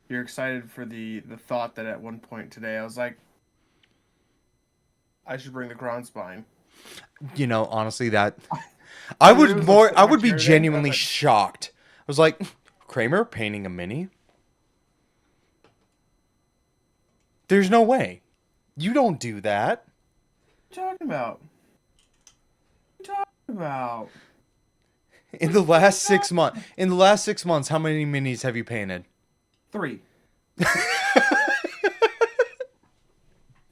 you're excited for the thought that at one point today I was like, I should bring the Grand Spine. Honestly, that I literally was like sitting I in my would be chair today, and I was genuinely like, shocked. I was like, Kramer painting a mini? There's no way. You don't do that. "What are you talking about? What are you talking about? In What the the fuck are you last talking six months, how many minis have you painted? 3.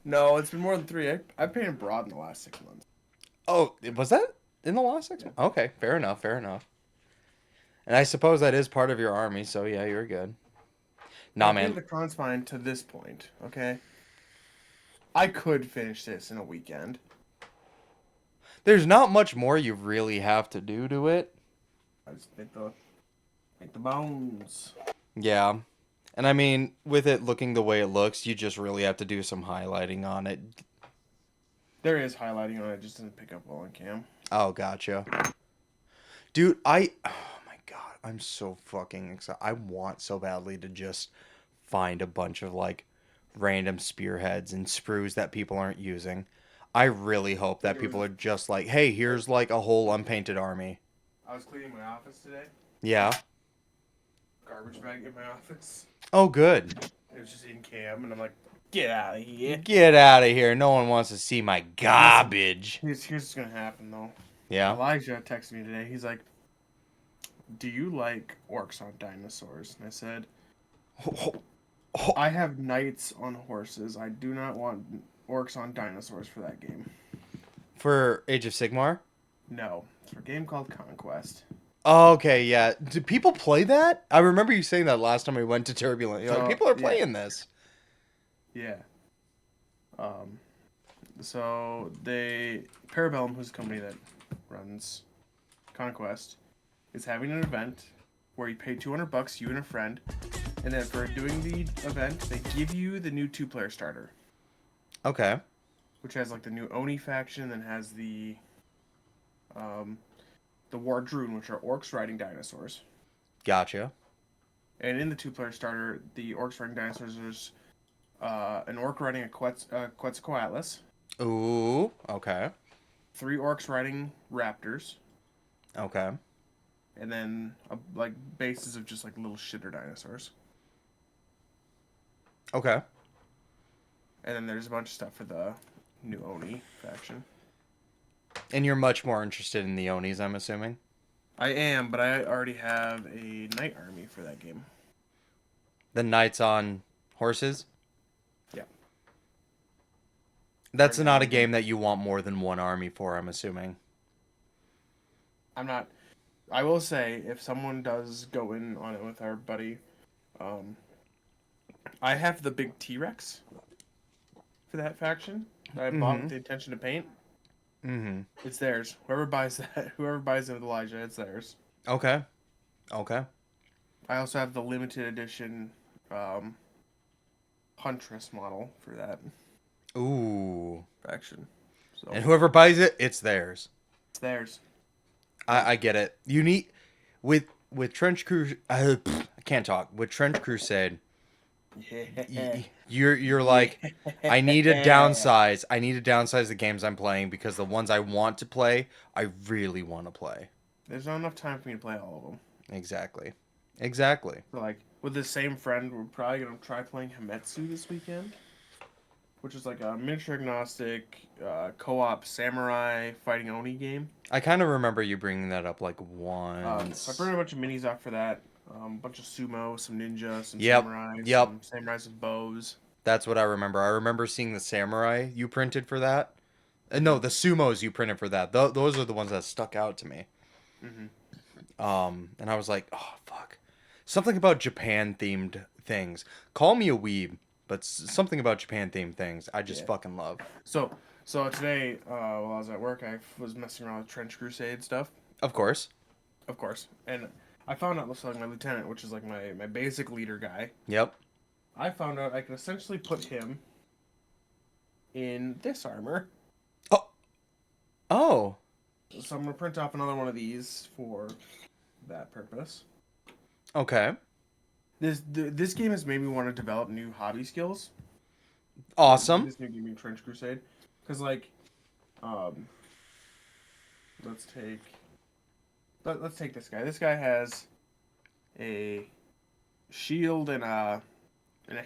No, it's been more than 3. I painted broad in the last 6 months. Oh, was that in the last 6 months? Yeah. Okay, fair enough, fair enough. And I suppose that is part of your army, so yeah, you're good. And Nah, I painted man. the Grand Spine to this point. Okay, I could finish this in a weekend. There's not much more you really have to do to it. I just make the bones. Yeah. And I mean, with it looking the way it looks, you just really have to do some highlighting on it. There is highlighting on it, just doesn't pick up well on cam. Oh, gotcha. Dude, oh my God, I'm so fucking excited. I want so badly to just find a bunch of like random spearheads and sprues that people aren't using. I really hope that There was people a, are just like, hey, here's like a whole unpainted army. I was cleaning my office today. Yeah. Garbage bag in my office. Oh, good. It was just in cam, and I'm like, get out of here. Get out of here. No one wants to see my Listen, garbage. here's what's gonna happen though. Yeah. Elijah texted me today. He's like, "Do you like orcs on dinosaurs?" And I said, "I have knights on horses. I do not want orcs on dinosaurs for that game." For Age of Sigmar? No, it's for a game called Conquest. Okay, yeah. Do people play that? I remember you saying that last time we went to Turbulent. You're like, So people are yeah, playing this. yeah. Um, so they Parabellum, who's a company that runs Conquest, is having an event where you pay $200, you and a friend, and then for doing the event, they give you the new two-player starter, Okay. which has like the new Oni faction, and has um, the Wardrune, which are orcs riding dinosaurs. Gotcha. And in the two-player starter, the orcs riding dinosaurs, there's an orc riding a Quetzalcoatlus, Ooh, okay. 3 orcs riding raptors, Okay. and then like bases of just like little shitter dinosaurs. Okay. And then there's a bunch of stuff for the new Oni faction. And you're much more interested in the Onis, I'm assuming? I am, but I already have a knight army for that game. The Knights on horses? Yeah. I That's already have not a them game built. that you want more than one army for, I'm assuming. I'm not. I will say, if someone does go in on it with our buddy, um, I have the big T Rex for that faction that I bought with Mm-hmm. the intention to paint. Mm-hmm. It's theirs. Whoever buys that, whoever buys it with Elijah, it's theirs. Okay. Okay. I also have the limited edition um, Huntress model for that Ooh. faction. So And whoever buys it, it's theirs. it's theirs. I get it. You need with Trench Crusade. I can't talk. With Trench Crusade, Yeah. you're like, I need to Yeah. downsize. I need to downsize the games I'm playing because the ones I want to play, I really want to play. There's not enough time for me to play all of them. Exactly. Exactly. So like with the same friend, we're probably gonna try playing Hametsu this weekend, which is like a miniature agnostic co-op samurai fighting Oni game. I kind of remember you bringing that up like So I once. burned a bunch of minis off for that. A bunch of sumo, some ninja, some Yep. samurai, Yep. some samurais with bows. That's what I remember. I remember seeing the samurai you printed for that. No, Mm-hmm. the sumos you printed for that. Those are the ones that stuck out to me. Mm-hmm. And I was like, oh fuck, something about Japan themed things. Call me a weeb, but something about Japan themed things I just Yeah. fucking love. So today, while I was at work, I was messing around with Trench Crusade stuff, Of course. of course, and I found out so like my lieutenant, which is like my basic leader guy. Yep. I found out I can essentially put him in this armor. Oh. Oh. So I'm gonna print off another one of these for that purpose. Okay. This game has made me want to develop new hobby skills. Awesome. This new gaming Trench Crusade, because like, um, let's take let's take this guy. This guy has a shield and a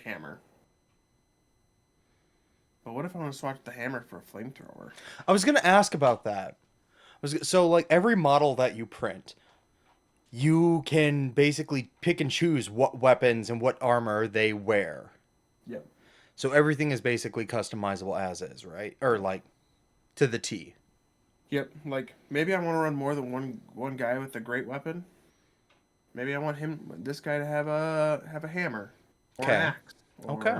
hammer. But what if I want to swap the hammer for a flamethrower? I was gonna ask about that. So like every model that you print, you can basically pick and choose what weapons and what armor they wear. Yep. So everything is basically customizable as is, right? Or like to the T. Yep. Like maybe I want to run more than one guy with a great weapon. Maybe I want this guy to have a hammer or an Okay. axe. Okay.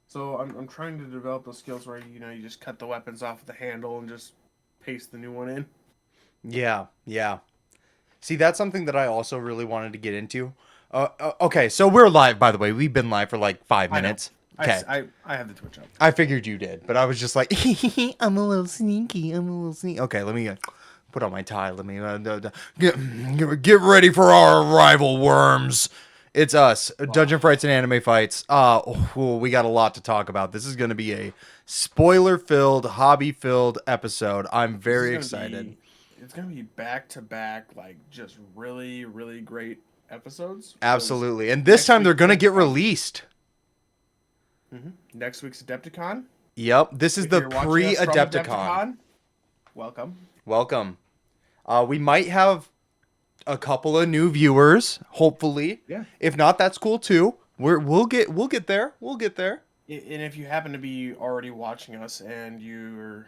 So I'm trying to develop those skills where you just cut the weapons off the handle and just paste the new one in. Yeah, yeah. See, that's something that I also really wanted to get into. Okay, so we're live, by the way. We've been live for like 5 I know. minutes. Okay. I have the Twitch up. I figured you did, but I was just like, I'm a little sneaky. I'm a little sneaky. Okay, let me put on my tie. Let me get ready for our arrival, worms. It's us, Dungeon Frights and Anime Fights. We got a lot to talk about. This is going to be a spoiler-filled, hobby-filled episode. I'm very excited. It's gonna be back to back, like just really, really great episodes. Absolutely, and this time they're going to get released. Next week's Adepticon. Yep, this is If the you're watching us from Pre-Adepticon. Welcome. Welcome. We might have a couple of new viewers, hopefully. Yeah. If not, that's cool too. We'll get there. We'll get there. And if you happen to be already watching us and you're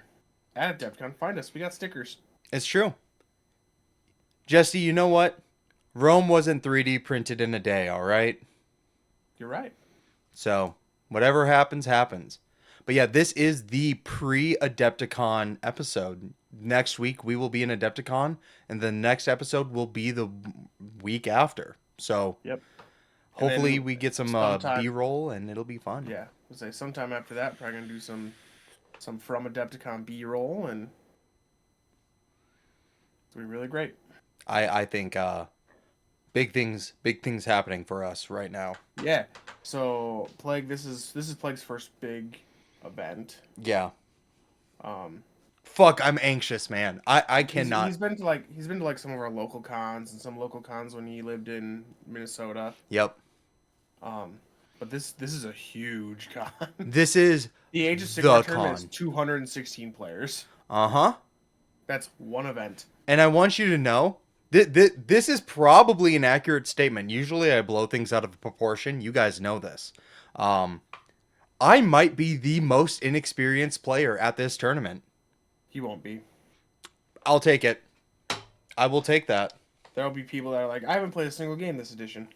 at Adepticon, find us. We got stickers. It's true. Jesse, you know what? Rome wasn't 3D printed in a day, all right? You're right. So, whatever happens, happens. But yeah, this is the pre-Adepticon episode. Next week, we will be in Adepticon, and the next episode will be the week after. So, Yep. hopefully we get some sometime- B-roll, and it'll be fun. Yeah. We'll say sometime after that, probably gonna do some from Adepticon B-roll, and it'll be really great. I think big things happening for us right now. Yeah. So Plague, this is Plague's first big event. Yeah. Um, Fuck, I'm anxious, man. I cannot. He's been to like some of our local cons and some local cons when he lived in Minnesota. Yep. But this is a huge con. This is The Age of the Sigmar tournament is con. 216 players. Uh-huh. That's one event. And I want you to know this is probably an accurate statement. Usually I blow things out of proportion. You guys know this. I might be the most inexperienced player at this tournament. He won't be. I'll take it. I will take that. There'll be people that are like, I haven't played a single game this edition.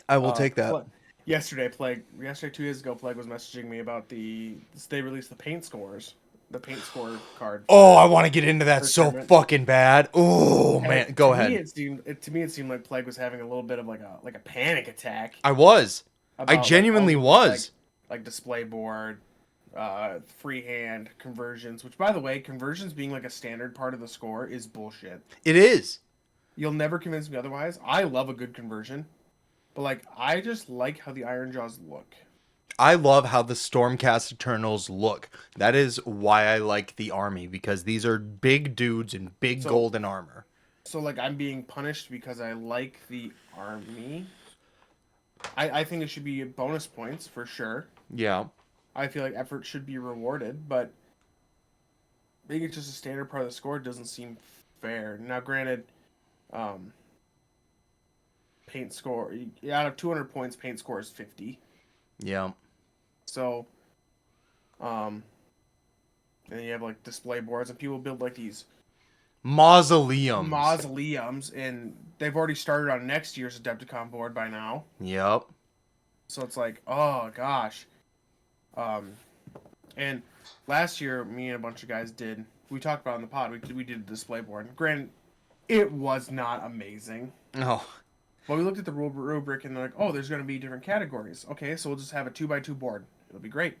I will take that. Yesterday, 2 days ago, Plague was messaging me about they released the paint scores. The paint score card. Oh, I want to get into that so tournament. fucking bad. Oh, man. Go ahead. To me, it seemed like Plague was having a little bit of like a panic attack. I was. I about, genuinely was. Like display board, freehand, conversions, which by the way, conversions being like a standard part of the score is bullshit. It is. You'll never convince me otherwise. I love a good conversion. But like I just like how the Iron Jaws look. I love how the Stormcast Eternals look. That is why I like the army, because these are big dudes in big golden armor. So like I'm being punished because I like the army. I think it should be bonus points for sure. Yeah. I feel like effort should be rewarded, but making it just a standard part of the score doesn't seem fair. Now, granted, paint score out of 200 points, paint score is 50. Yeah. So, and then you have like display boards, and people build like these mausoleums, and they've already started on next year's Adepticon board by now. Yep. So it's like, oh gosh. And last year, me and a bunch of guys we talked about it in the pod, we did a display board. Granted, it was not amazing. Oh. But we looked at the rubric and they're like, oh, there's going to be different categories. Okay, so we'll just have a 2x2 board. It'll be great.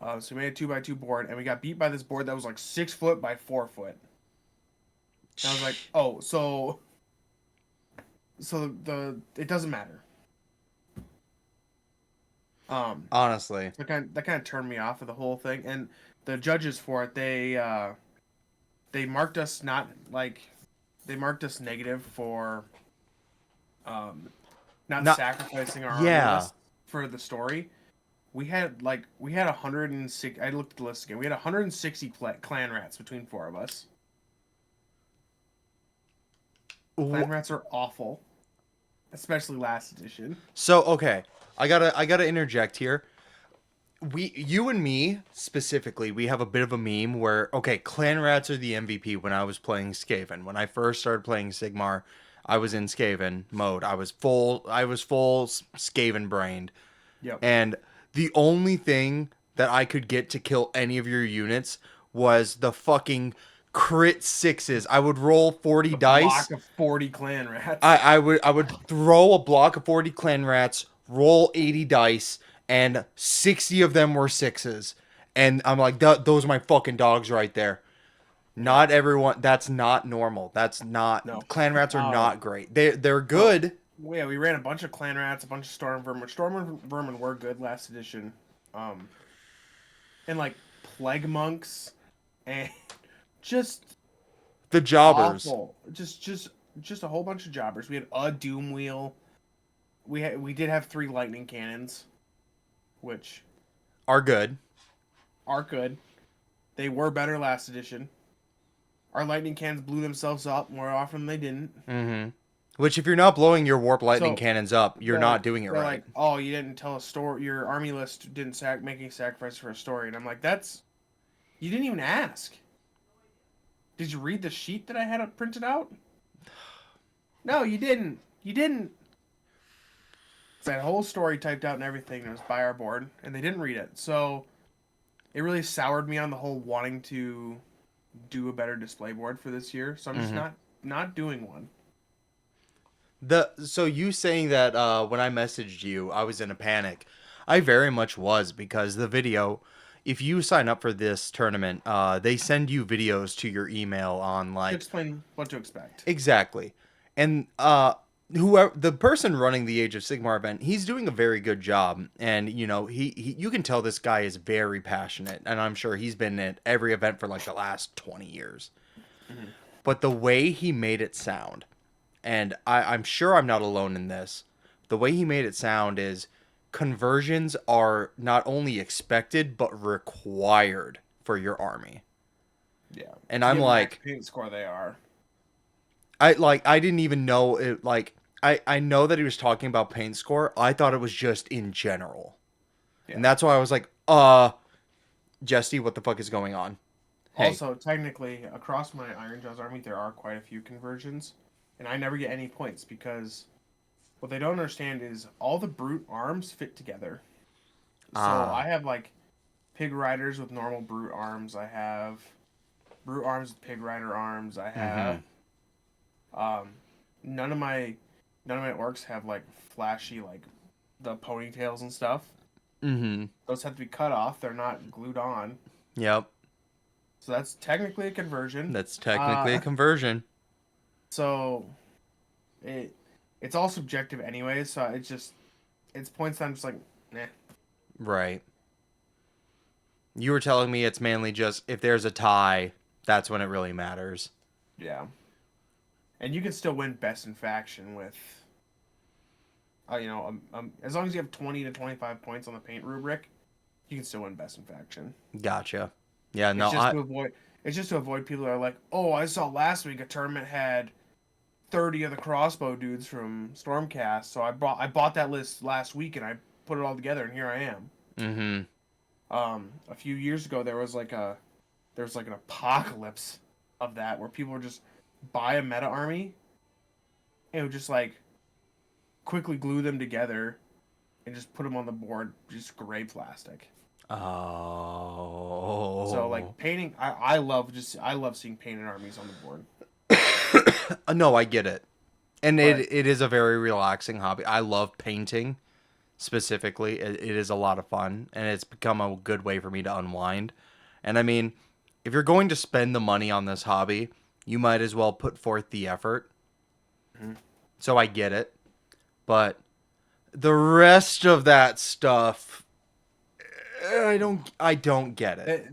So we made a 2x2 board, and we got beat by this board that was like 6 foot by 4 foot. And I was like, oh, so so it doesn't matter. Honestly. That kind of turned me off of the whole thing. And the judges for it, they marked us not like they marked us negative for um not Not sacrificing our army yeah. list for the story. We had 106. I looked at the list again. We had 160 clan rats between four of us. Clan rats are awful, especially last edition. So okay, I gotta interject here. You and me specifically, we have a bit of a meme where okay, clan rats are the MVP when I was playing Skaven. When I first started playing Sigmar, I was in Skaven mode. I was full Skaven brained. Yep. And the only thing that I could get to kill any of your units was the fucking crit sixes. I would roll 40 The dice. block of 40 clan rats. I would throw a block of 40 clan rats, roll 80 dice, and 60 of them were sixes. And I'm like, those are my fucking dogs right there. Not everyone. That's not normal. That's not. No. Clan rats are not great. They're So, good. yeah, we ran a bunch of clan rats, a bunch of storm vermin. Storm vermin were good last edition. Um, and like plague monks and just The jobbers awful. Just a whole bunch of jobbers. We had a doom wheel. We did have 3 lightning cannons, which are good. are good. They were better last edition. Our lightning cannons blew themselves up more often than they didn't. Mm-hmm. Which, if you're not blowing your warp lightning So cannons up, you're not doing it they're right. like, oh, you didn't tell a story. Your army list didn't making sacrifice for a story, and I'm like, you didn't even ask. Did you read the sheet that I had printed out? No, you didn't. You didn't. It's that whole story typed out and everything that was by our board, and they didn't read it. So it really soured me on the whole wanting to do a better display board for this year. So I'm just not doing one. So you saying that when I messaged you, I was in a panic. I very much was because the video, if you sign up for this tournament, they send you videos to your email on To like explain what to expect. exactly, and whoever the person running the Age of Sigmar event, he's doing a very good job, and you know he you can tell this guy is very passionate, and I'm sure he's been at every event for like the last 20 years. Mm-hmm. But the way he made it sound, and I'm sure I'm not alone in this, the way he made it sound is conversions are not only expected but required for your army. Yeah. And To I'm get max like, paint score, they are. I didn't even know it. Like I know that he was talking about paint score. I thought it was just in general, Yeah. and that's why I was like, Jesty, what the fuck is going on? Hey, Also, technically, across my Iron Jaws army, there are quite a few conversions, and I never get any points because what they don't understand is all the brute arms fit together. So ah, I have like pig riders with normal brute arms. I have brute arms with pig rider arms. I mm-hmm, have um, none of my orcs have like flashy like the ponytails and stuff. mm-hmm, Those have to be cut off. They're not glued on. yep, So that's technically a conversion. that's technically a conversion, So it it's all subjective anyway. So it's points that I'm just like, nah, right? You were telling me it's mainly just if there's a tie, that's when it really matters. yeah. And you can still win best in faction with, as long as you have 20 to 25 points on the paint rubric, you can still win best in faction. Gotcha. Yeah, It's no, just to avoid people that are like, oh, I saw last week a tournament had 30 of the crossbow dudes from Stormcast, so I bought that list last week and I put it all together and here I am. mm-hmm. A few years ago there was like an apocalypse of that where people would just buy a meta army and would just like quickly glue them together and just put them on the board, just gray plastic. So Oh. like painting, I love seeing painted armies on the board. No, I get it. And But it is a very relaxing hobby. I love painting specifically. It is a lot of fun, and it's become a good way for me to unwind. And I mean, if you're going to spend the money on this hobby, you might as well put forth the effort. Mhm. so I get it. But the rest of that stuff, I don't get it.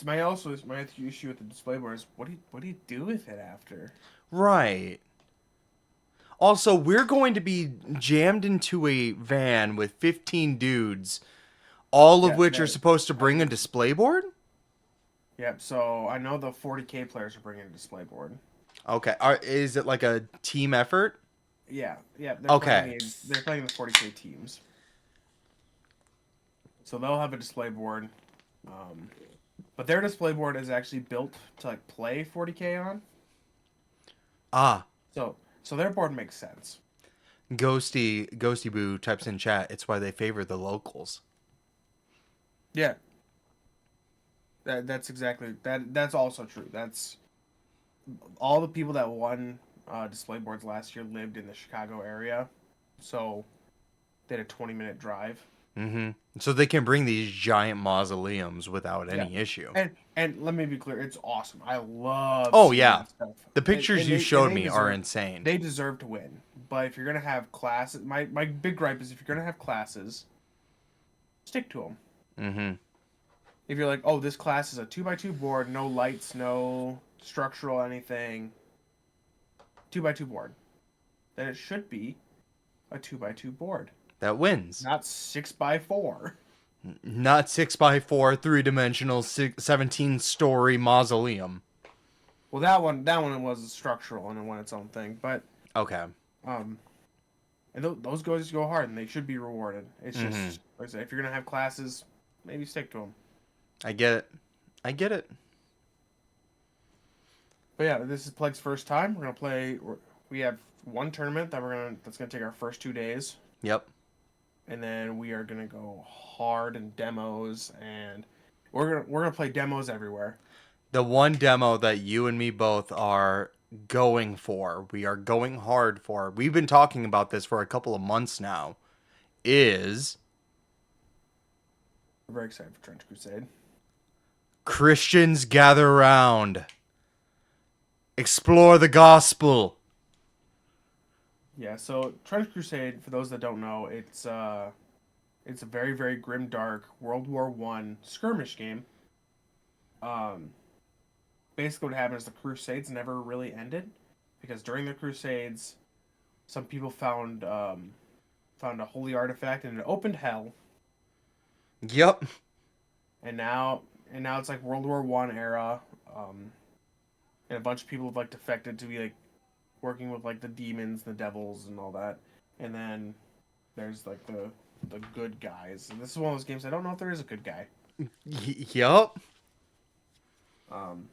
My issue with the display board is what do you do with it after? Right. Also, we're going to be jammed into a van with 15 dudes, all of Yeah, which are supposed to bring a display board? yeah. So I know the 40K players are bringing a display board. Okay. Is it like a team effort? Yeah, yeah. Okay. They're playing the 40K teams, so they'll have a display board. Um, but their display board is actually built to like play 40K on. Ah, So their board makes sense. Ghosty Boo types in chat. It's why they favor the locals. Yeah, that's exactly that. That's also true. That's all the people that won display boards last year lived in the Chicago area, so they had a 20-minute drive. Mm-hmm. So they can bring these giant mausoleums without Yeah, any issue. and let me be clear, it's awesome. I love Oh seeing yeah, that stuff. the pictures you And showed me are insane. they deserve to win. But if you're gonna have classes, my big gripe is if you're gonna have classes, stick to them. Mm-hmm. If you're like, oh, this class is a 2x2 board, no lights, no structural anything, 2x2 board, then it should be a 2x2 board, That wins. not 6x4. Not 6x4 3-dimensional 17-story mausoleum. Well, that one was structural and it won its own thing, but Okay. um, and those guys go hard and they should be rewarded. It's Mm-hmm. just like I say, if you're gonna have classes, maybe stick to them. I get it. I get it. But yeah, this is Plague's first time. We're gonna play. We have one tournament that's gonna take our first 2 days, Yep. and then we are gonna go hard in demos, and we're gonna play demos everywhere. The one demo that you and me both are going for, we are going hard for, we've been talking about this for a couple of months now, is We're very excited for Trench Crusade. Christians gather round. Explore the gospel. Yeah, so Trench Crusade, for those that don't know, it's a very very grim dark World War I skirmish game. Um, Basically what happened is the Crusades never really ended because during the Crusades, some people found a holy artifact and it opened hell, Yep. and now it's like World War I era, and a bunch of people have like defected to be like working with like the demons, the devils, and all that, and then there's like the good guys, and this is one of those games I don't know if there is a good guy. Yep. Um,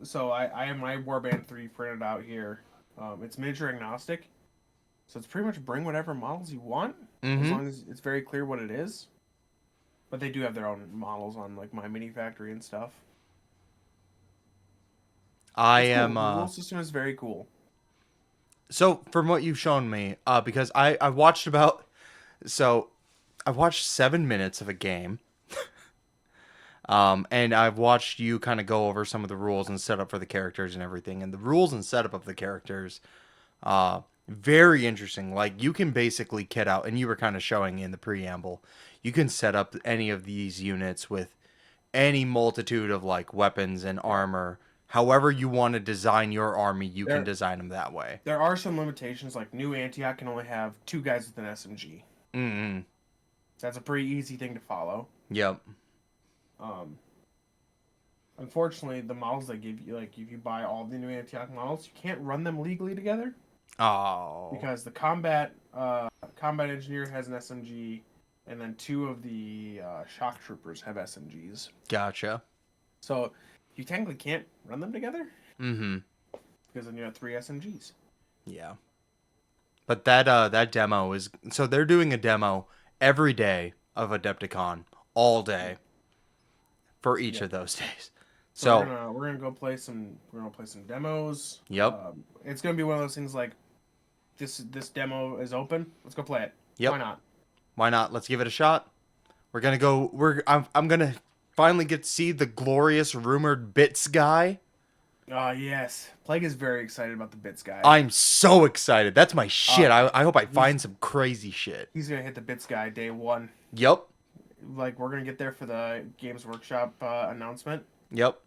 so I have my Warband 3 printed out here. It's miniature agnostic, so it's pretty much bring whatever models you want, as Mm-hmm. long as it's very clear what it is. But they do have their own models on like my mini factory and stuff. I It's cool. am, The rule system is very cool. so from what you've shown me, because I watched so I watched 7 minutes of a game. And I've watched you kind of go over some of the rules and setup for the characters and everything. And the rules and setup of the characters, very interesting. Like you can basically kit out, and you were kind of showing in the preamble, you can set up any of these units with any multitude of like weapons and armor. However you want to design your army, you can There design them that way. there are some limitations, like New Antioch can only have two guys with an SMG. Mm-hmm. That's a pretty easy thing to follow. Yep. Um, Unfortunately, the models they give you, like if you buy all the New Antioch models, you can't run them legally together Oh. because the combat engineer has an SMG, and then two of the shock troopers have SMGs. Gotcha. So you technically can't run them together Mm-hmm. because then you have three SMGs. Yeah. But that demo is, so they're doing a demo every day of Adepticon, all day for each Yeah. of those days. So So, we're gonna go play some demos. yep. It's gonna be one of those things like this demo is open. Let's go play it. Yep. Why not? Why not? Let's give it a shot. We're gonna go. I'm gonna finally get to see the glorious rumored bits guy. Yes. Plague is very excited about the Bits guy. I'm so excited. That's my shit. Uh, I hope I he's find some crazy shit. he's gonna hit the Bits guy day one. Yep. Like we're gonna get there for the Games Workshop announcement, Yep.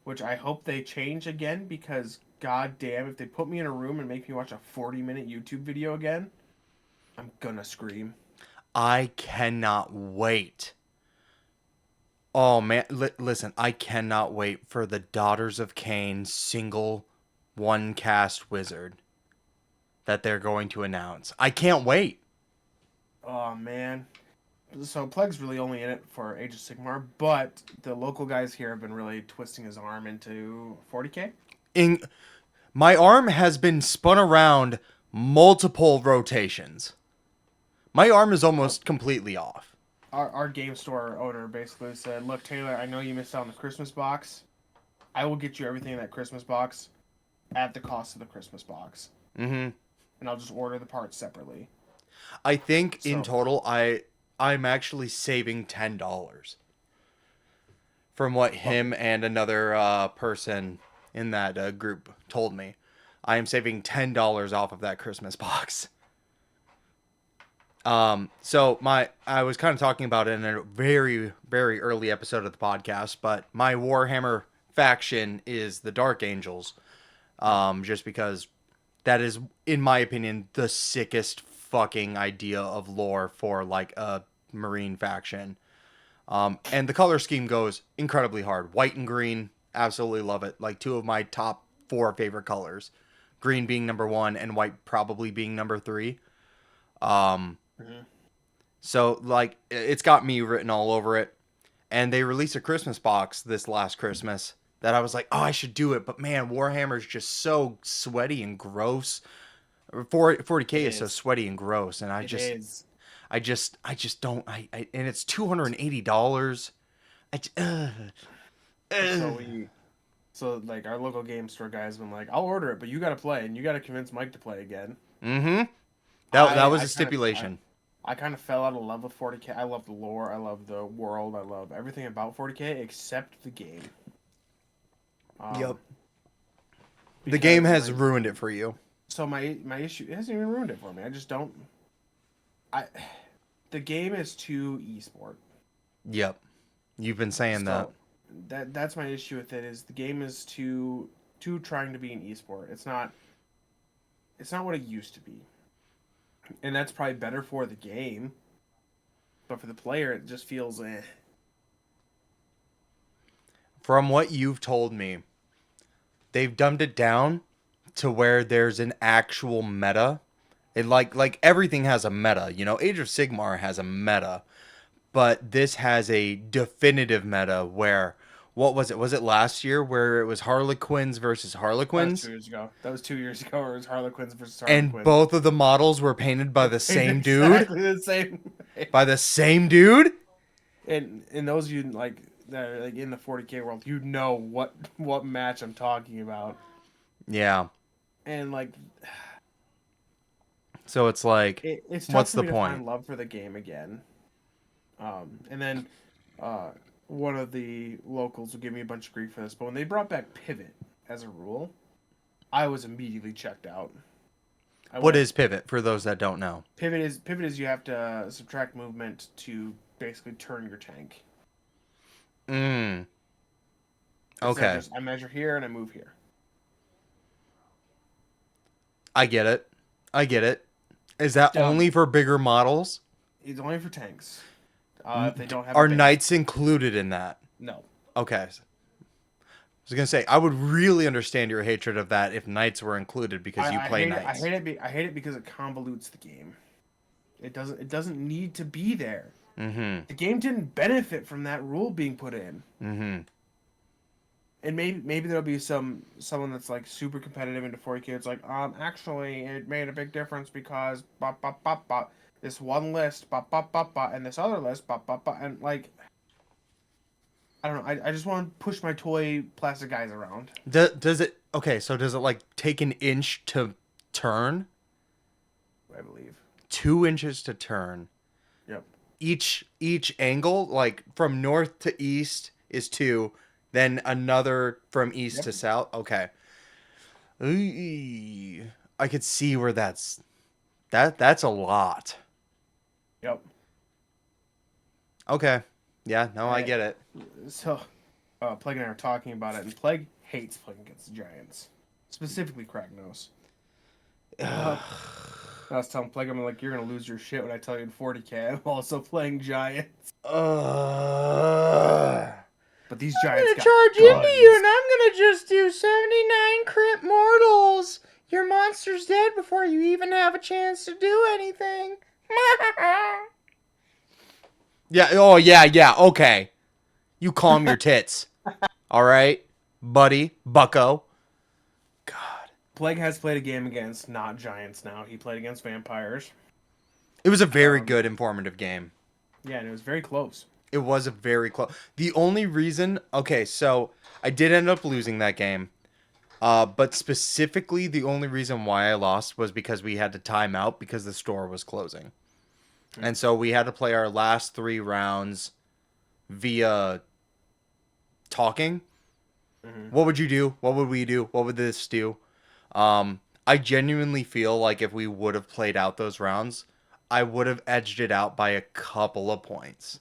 which I hope they change again because god damn, if they put me in a room and make me watch a 40-minute YouTube video again, I'm gonna scream. I cannot wait. Oh man, listen, I cannot wait for the Daughters of Cain single one cast wizard that they're going to announce. I can't wait. Oh man. So Plague's really only in it for Age of Sigmar, but the local guys here have been really twisting his arm into 40k. In My arm has been spun around multiple rotations. My arm is almost completely off. Our game store owner basically said, "Look, Taylor, I know you missed out on the Christmas box. I will get you everything in that Christmas box at the cost of the Christmas box, Mm-hmm. and I'll just order the parts separately." I think in So, total, I'm actually saving $10 from what him and another person in that group told me. I am saving $10 off of that Christmas box. So I was kind of talking about it in a very, very early episode of the podcast, but my Warhammer faction is the Dark Angels. Just because that is, in my opinion, the sickest fucking idea of lore for like a Marine faction. And the color scheme goes incredibly hard. White and green, absolutely love it. Like two of my top 4 favorite colors. Green being number 1 and white probably being number 3. mhm. So like it's got me written all over it. And they released a Christmas box this last Christmas that I was like, oh, I should do it. But man, Warhammer's just so sweaty and gross. 40K It is so is. sweaty and gross, and It is. I just don't. And it's $280. So Ugh. we, so like our local game store guy's been like, "I'll order it, but you got to play, and you got to convince Mike to play again." Mm-hmm. That I was I a kind of stipulation. I kind of fell out of love with 40k. I love the lore, I love the world, I love everything about 40k except the game. Yep. Um, The game because has my ruined it for you. so my issue it hasn't even ruined it for me. I just don't. I the game is too esport. Yep. You've been saying that. So that's my issue with it is the game is too trying to be an esport. It's not what it used to be. And that's probably better for the game, but for the player it just feels eh. From what you've told me, they've dumbed it down to where there's an actual meta. And like everything has a meta. You know, Age of Sigmar has a meta, but this has a definitive meta where what was it? Was it last year where it was Harlequins versus That was Harlequins? 2 years ago. That was 2 years ago where it was Harlequins versus And Harlequins. both of the models were painted by the same dude? Exactly the same. By the same dude? And those of you like that are like in the 40k world, you know what match I'm talking about. Yeah. And like So it's like, it's tough what's for the me to point? find love for the game again. And then uh, one of the locals will give me a bunch of grief for this, but when they brought back pivot as a rule, I was immediately checked out. I What went is pivot for those that don't know? pivot is you have to subtract movement to basically turn your tank. Mm. Instead of Okay. just I measure here and I move here. I get it. I get it. Is that Um, only for bigger models? it's only for tanks. If they don't have a Are base, knights included in that? no. Okay. I was gonna say I would really understand your hatred of that if knights were included because you I play hate it. I knights. hate it. I hate it because it convolutes the game. It doesn't need to be there. Mm-hmm. The game didn't benefit from that rule being put in. Mm-hmm. And maybe there'll be someone that's like super competitive into 40k. It's like actually it made a big difference because this one list and this other list and like I don't know. I just want to push my toy plastic guys around. Does it? Okay, so does it like take an inch to turn? I believe. 2 inches to turn. Yep. Each angle, like from north to east, is 2. Then another from east Yep. to south. Okay. Eee. I could see where that's a lot. Yep. Okay. Yeah, no, I Hey, get it. so, Plague and I were talking about it, and Plague hates playing against the Giants, specifically Kragnos. I was telling Plague, I'm like, you're gonna lose your shit when I tell you in 40K. I'm also playing Giants, Uh, but these I'm Giants gonna got charge into you guns. and I'm gonna just do 79 crit mortals. Your monster's dead before you even have a chance to do anything. Yeah, oh yeah, okay. You calm your tits. Alright? Buddy, bucko. God. Plague has played a game against not Giants now. He played against vampires. It was a very Um, good informative game. yeah, and it was very close. It was a very close. The only reason, okay, so I did end up losing that game. But specifically, the only reason why I lost was because we had to time out because the store was closing. And so we had to play our last 3 rounds via talking. Mm-hmm. What would you do? What would we do? What would this do? I genuinely feel like if we would have played out those rounds, I would have edged it out by a couple of points.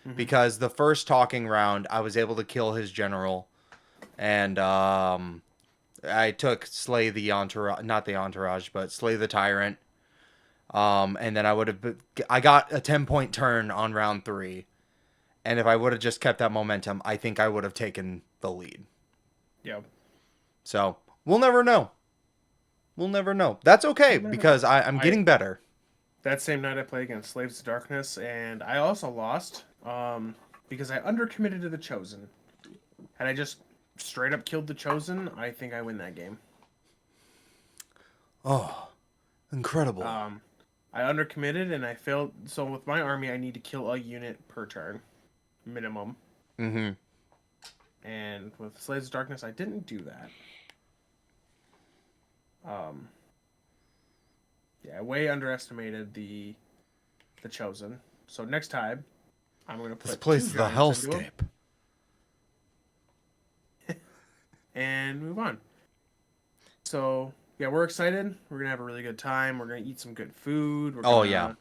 Mm-hmm. Because the first talking round, I was able to kill his general. And I took Slay the Entourage, not the Entourage, but Slay the Tyrant. And then I got a 10-point turn on round 3. And if I would have just kept that momentum, I think I would have taken the lead. Yeah. So we'll never know. We'll never know. That's okay because I'm getting better. That same night I played against Slaves to Darkness, and I also lost because I undercommitted to the Chosen. Had I just straight up killed the Chosen, I think I win that game. Oh, incredible. I undercommitted and I failed. So with my army, I need to kill a unit per turn, minimum. Mm-hmm. And with Slaves of Darkness, I didn't do that. Yeah, I way underestimated the Chosen. So next time, I'm gonna put This place is two the giants into him hellscape. and move on. So yeah, we're excited. We're gonna have a really good time. We're gonna eat some good food. Oh yeah.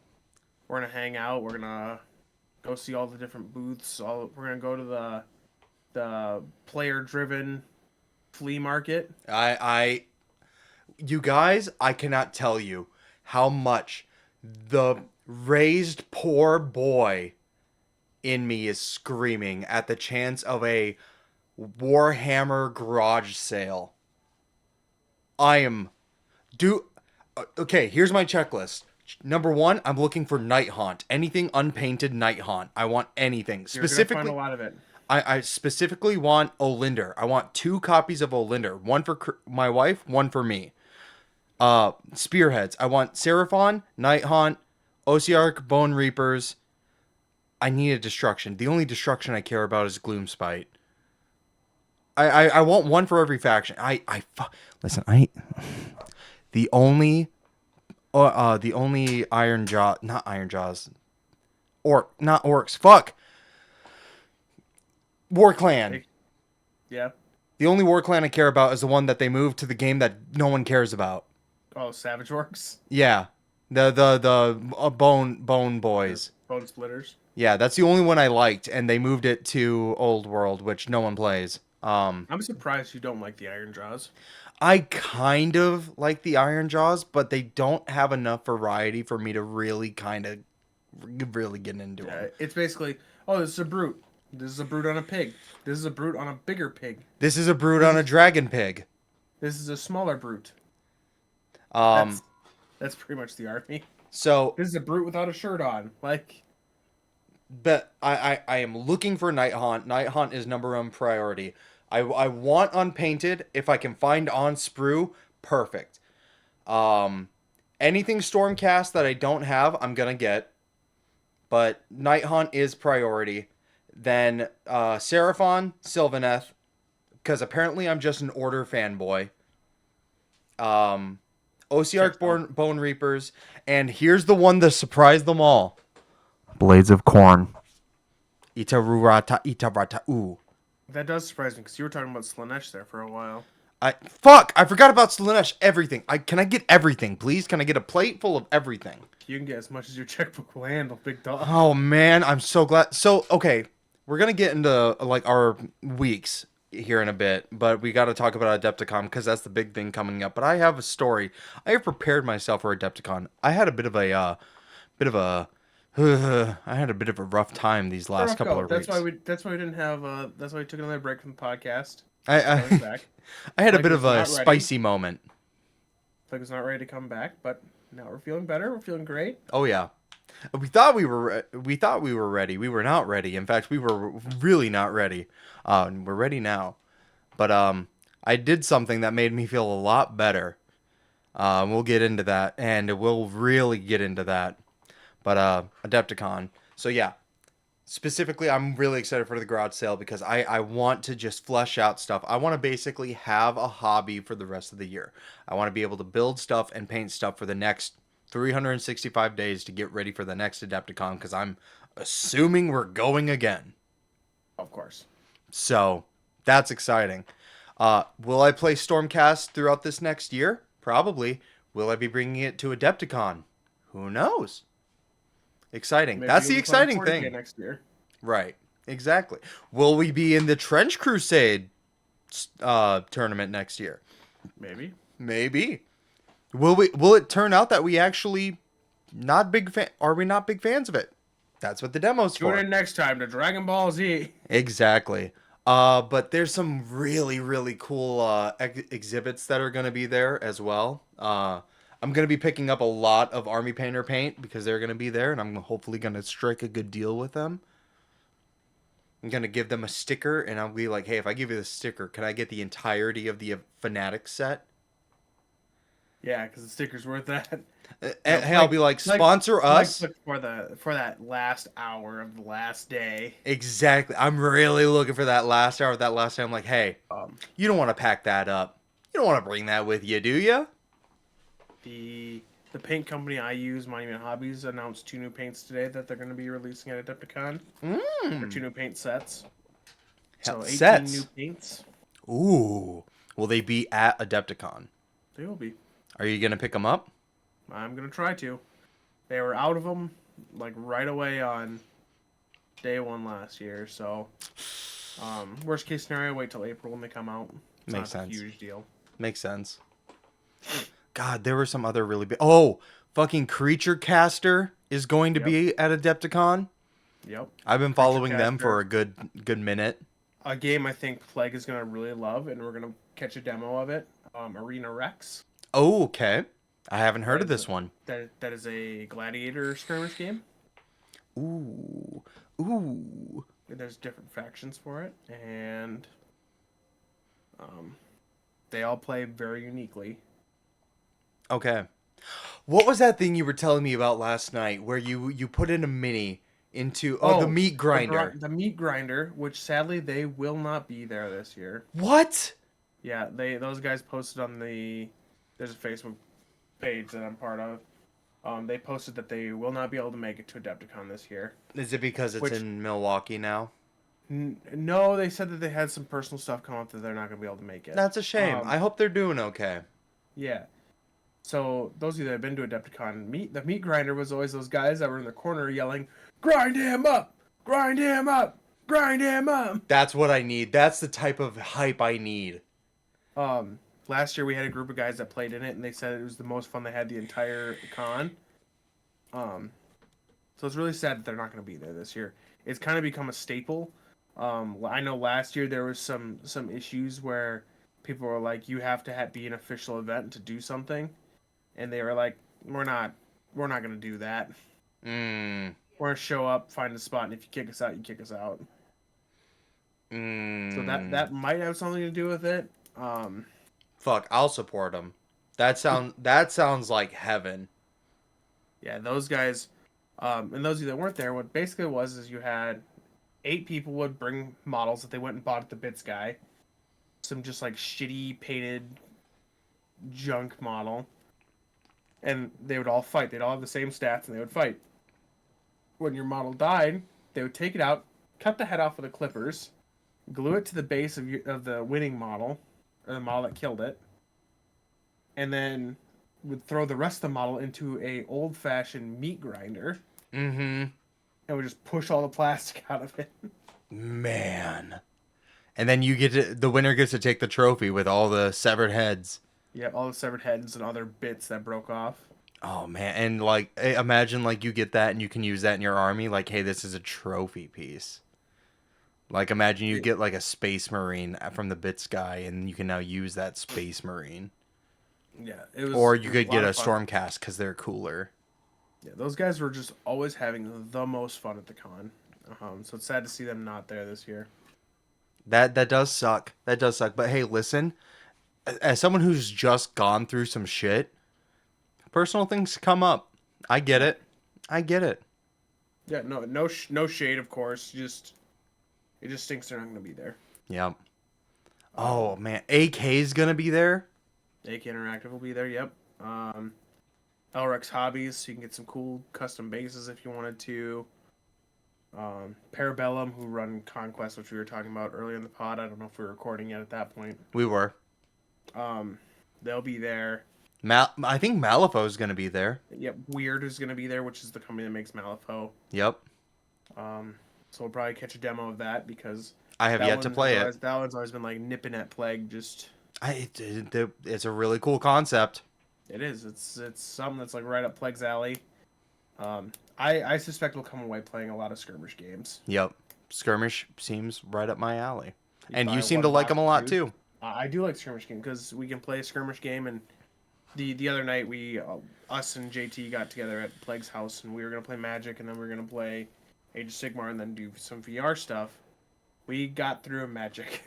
We're gonna hang out. We're gonna go see all the different booths. We're gonna go to the player driven flea market. You guys, I cannot tell you how much the raised poor boy in me is screaming at the chance of a Warhammer garage sale. I am okay, here's my checklist. Number 1, I'm looking for Night Haunt. Anything unpainted Night Haunt. I want anything. You're gonna find a Specifically, lot of it. I specifically want Olinder. I want 2 copies of Olinder. One for my wife, one for me. Spearheads. I want Seraphon, Night Haunt, Osiarch, Bone Reapers. I need a destruction. The only destruction I care about is Gloomspite. I want one for every faction. Listen, the only Iron Jaw, not Iron Jaws, not orcs. Fuck. War Clan. Yeah. The only War Clan I care about is the one that they moved to the game that no one cares about. Oh, Savage Works. Yeah, the Bone Boys. Bone Splitters. Yeah, that's the only one I liked, and they moved it to Old World, which no one plays. I'm surprised you don't like the Iron Jaws. I kind of like the Iron Jaws, but they don't have enough variety for me to really really get into them. It's basically, oh, this is a brute. This is a brute on a pig. This is a brute on a bigger pig. This is a brute on a dragon pig. This is a smaller brute. That's pretty much the army. So This is a brute without a shirt on. Like, but I am looking for Night Haunt. Night Haunt is number 1 priority. I want unpainted. If I can find on sprue, perfect. Anything Stormcast that I don't have, I'm gonna get. But Night Haunt is priority. Then Seraphon, Sylvaneth, because apparently I'm just an Order fanboy. Osiarch Bone Reapers, and here's the one that surprised them all. Blades of Corn. Itarurata Itarata'u. That does surprise me because you were talking about Slanesh there for a while. I forgot about Slanesh. Everything. Can I get everything, please? Can I get a plate full of everything? You can get as much as your checkbook will handle, big dog. Oh man, I'm so glad. So okay, we're gonna get into like our weeks here in a bit, but we got to talk about Adepticon because that's the big thing coming up. But I have a story. I have prepared myself for Adepticon. I had a bit of a bit of a I had a bit of a rough time these last Rough couple go. of weeks. That's why we didn't have. That's why we took another break from the podcast. I Now he's I, back. I had a Flag bit of was a not ready. spicy moment. Flag was not ready to come back, but now we're feeling better. We're feeling great. Oh yeah. We thought we were ready. We were not ready. In fact, we were really not ready. We're ready now. But I did something that made me feel a lot better. We'll get into that, and we'll really get into that. But Adepticon. So yeah, specifically, I'm really excited for the garage sale because I want to just flesh out stuff. I want to basically have a hobby for the rest of the year. I want to be able to build stuff and paint stuff for the next 365 days to get ready for the next Adepticon because I'm assuming we're going again. Of course. So that's exciting. Will I play Stormcast throughout this next year? Probably. Will I be bringing it to Adepticon? Who knows? Exciting. Maybe That's you'll the be playing exciting 40K thing. next year. Right. Exactly. Will we be in the Trench Crusade tournament next year? Maybe. Maybe. Will it turn out that we actually not big fan are we not big fans of it? That's what the demo's Tune for. in next time to Dragon Ball Z. Exactly. But there's some really, really cool exhibits that are going to be there as well. I'm going to be picking up a lot of Army Painter paint because they're going to be there, and I'm hopefully going to strike a good deal with them. I'm going to give them a sticker, and I'll be like, hey, if I give you the sticker, can I get the entirety of the Fanatic set? Yeah, because the sticker's worth that. Hey, I'll be like, sponsor us. For that last hour of the last day. Exactly. I'm really looking for that last hour of that last day. I'm like, hey, Um, you don't want to pack that up. You don't want to bring that with you, do you? the paint company I use, Monument Hobbies, announced 2 new paints today that they're going to be releasing at Adepticon. Or 2 new paint sets. So 18 Sets. new paints. Ooh. Will they be at Adepticon? They will be. Are you going to pick them up? I'm going to try to. They were out of them like right away on day 1 last year. So worst case scenario, wait till April when they come out. It's Makes not sense. a huge deal. Makes sense. God, there were some other really big. Oh, fucking Creature Caster is going to be at Adepticon. Yep. I've been following them for a good minute. A game I think Plague is going to really love, and we're going to catch a demo of it. Arena Rex. Oh, okay. I haven't heard of this one. That is a gladiator skirmish game. Ooh. Ooh. There's different factions for it, and they all play very uniquely. Okay. What was that thing you were telling me about last night where you put in a mini into the meat grinder? The meat grinder, which sadly they will not be there this year. What? Yeah, those guys posted on there's a Facebook page that I'm part of. They posted that they will not be able to make it to Adepticon this year. Is it because it's in Milwaukee now? No, they said that they had some personal stuff come up that they're not going to be able to make it. That's a shame. I hope they're doing okay. Yeah. So those of you that have been to Adepticon, the meat grinder was always those guys that were in the corner yelling, "Grind him up! Grind him up! Grind him up!" That's what I need. That's the type of hype I need. Last year we had a group of guys that played in it, and they said it was the most fun they had the entire con. So it's really sad that they're not going to be there this year. It's kind of become a staple. I know last year there was some issues where people were like, "You have to be an official event to do something," and they were like, "We're not going to do that. We're going to show up, find a spot, and if you kick us out, you kick us out." So that might have something to do with it. Fuck, I'll support them. That sounds like heaven. Yeah, those guys, and those of you that weren't there, what basically was is you had 8 people would bring models that they went and bought at the Bits guy. Some just like shitty painted junk model. And they would all fight. They'd all have the same stats and they would fight. When your model died, they would take it out, cut the head off with the clippers, glue it to the base of the winning model, or the model that killed it, and then would throw the rest of the model into a old-fashioned meat grinder, Mm-hmm. and would just push all the plastic out of it. Man. And then the winner gets to take the trophy with all the severed heads. Yeah, all the severed heads and other bits that broke off. Oh man, and like imagine like you get that and you can use that in your army. Like, hey, this is a trophy piece. Like, imagine you get like a space marine from the Bits guy, and you can now use that space marine. Yeah, Or it you was a could lot get a of fun. Stormcast because they're cooler. Yeah, those guys were just always having the most fun at the con. So it's sad to see them not there this year. That does suck. That does suck. But hey, listen, as someone who's just gone through some shit, personal things come up. I get it. I get it. Yeah, no shade, of course. It just stinks they're not going to be there. Yep. Oh man, AK's gonna be there. AK Interactive will be there. Yep. LRX Hobbies, so you can get some cool custom bases if you wanted to. Parabellum, who run Conquest, which we were talking about earlier in the pod. I don't know if we were recording yet at that point. We were. They'll be there. I think Malifo's gonna be there. Yep. Weird is going to be there, which is the company that makes Malifaux. Yep. So we'll probably catch a demo of that because I have yet to play it. That one's always been like nipping at Plague. Just It's a really cool concept. it is. It's something that's like right up Plague's alley. I suspect we'll come away playing a lot of skirmish games. Yep. Skirmish seems right up my alley. And buy you seem one to like box them a lot used. too. I do like skirmish game because we can play a skirmish game, and the other night us and JT got together at Plague's house, and we were gonna play Magic, and then we were gonna play Age of Sigmar, and then do some VR stuff. We got through Magic.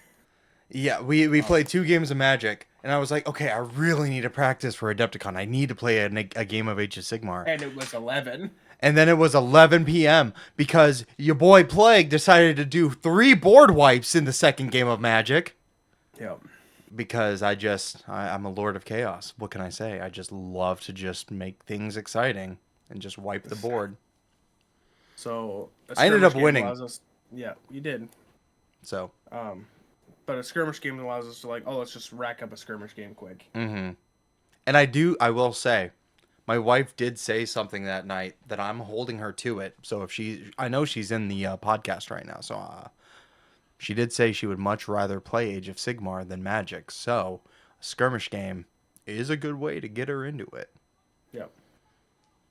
Yeah, we played 2 games of Magic, and I was like, okay, I really need to practice for Adepticon. I need to play a game of Age of Sigmar. And it was 11. And then it was 11 p.m. because your boy Plague decided to do 3 board wipes in the second game of Magic. Yep. Because I'm a lord of chaos. What can I say? I just love to just make things exciting and just wipe the board. So I ended up winning. Yeah, you did. So. But a skirmish game allows us to like, oh, let's just rack up a skirmish game quick. Mm-hmm. And I will say, my wife did say something that night that I'm holding her to it. So I know she's in the podcast right now. So she did say she would much rather play Age of Sigmar than Magic. So a skirmish game is a good way to get her into it. Yep.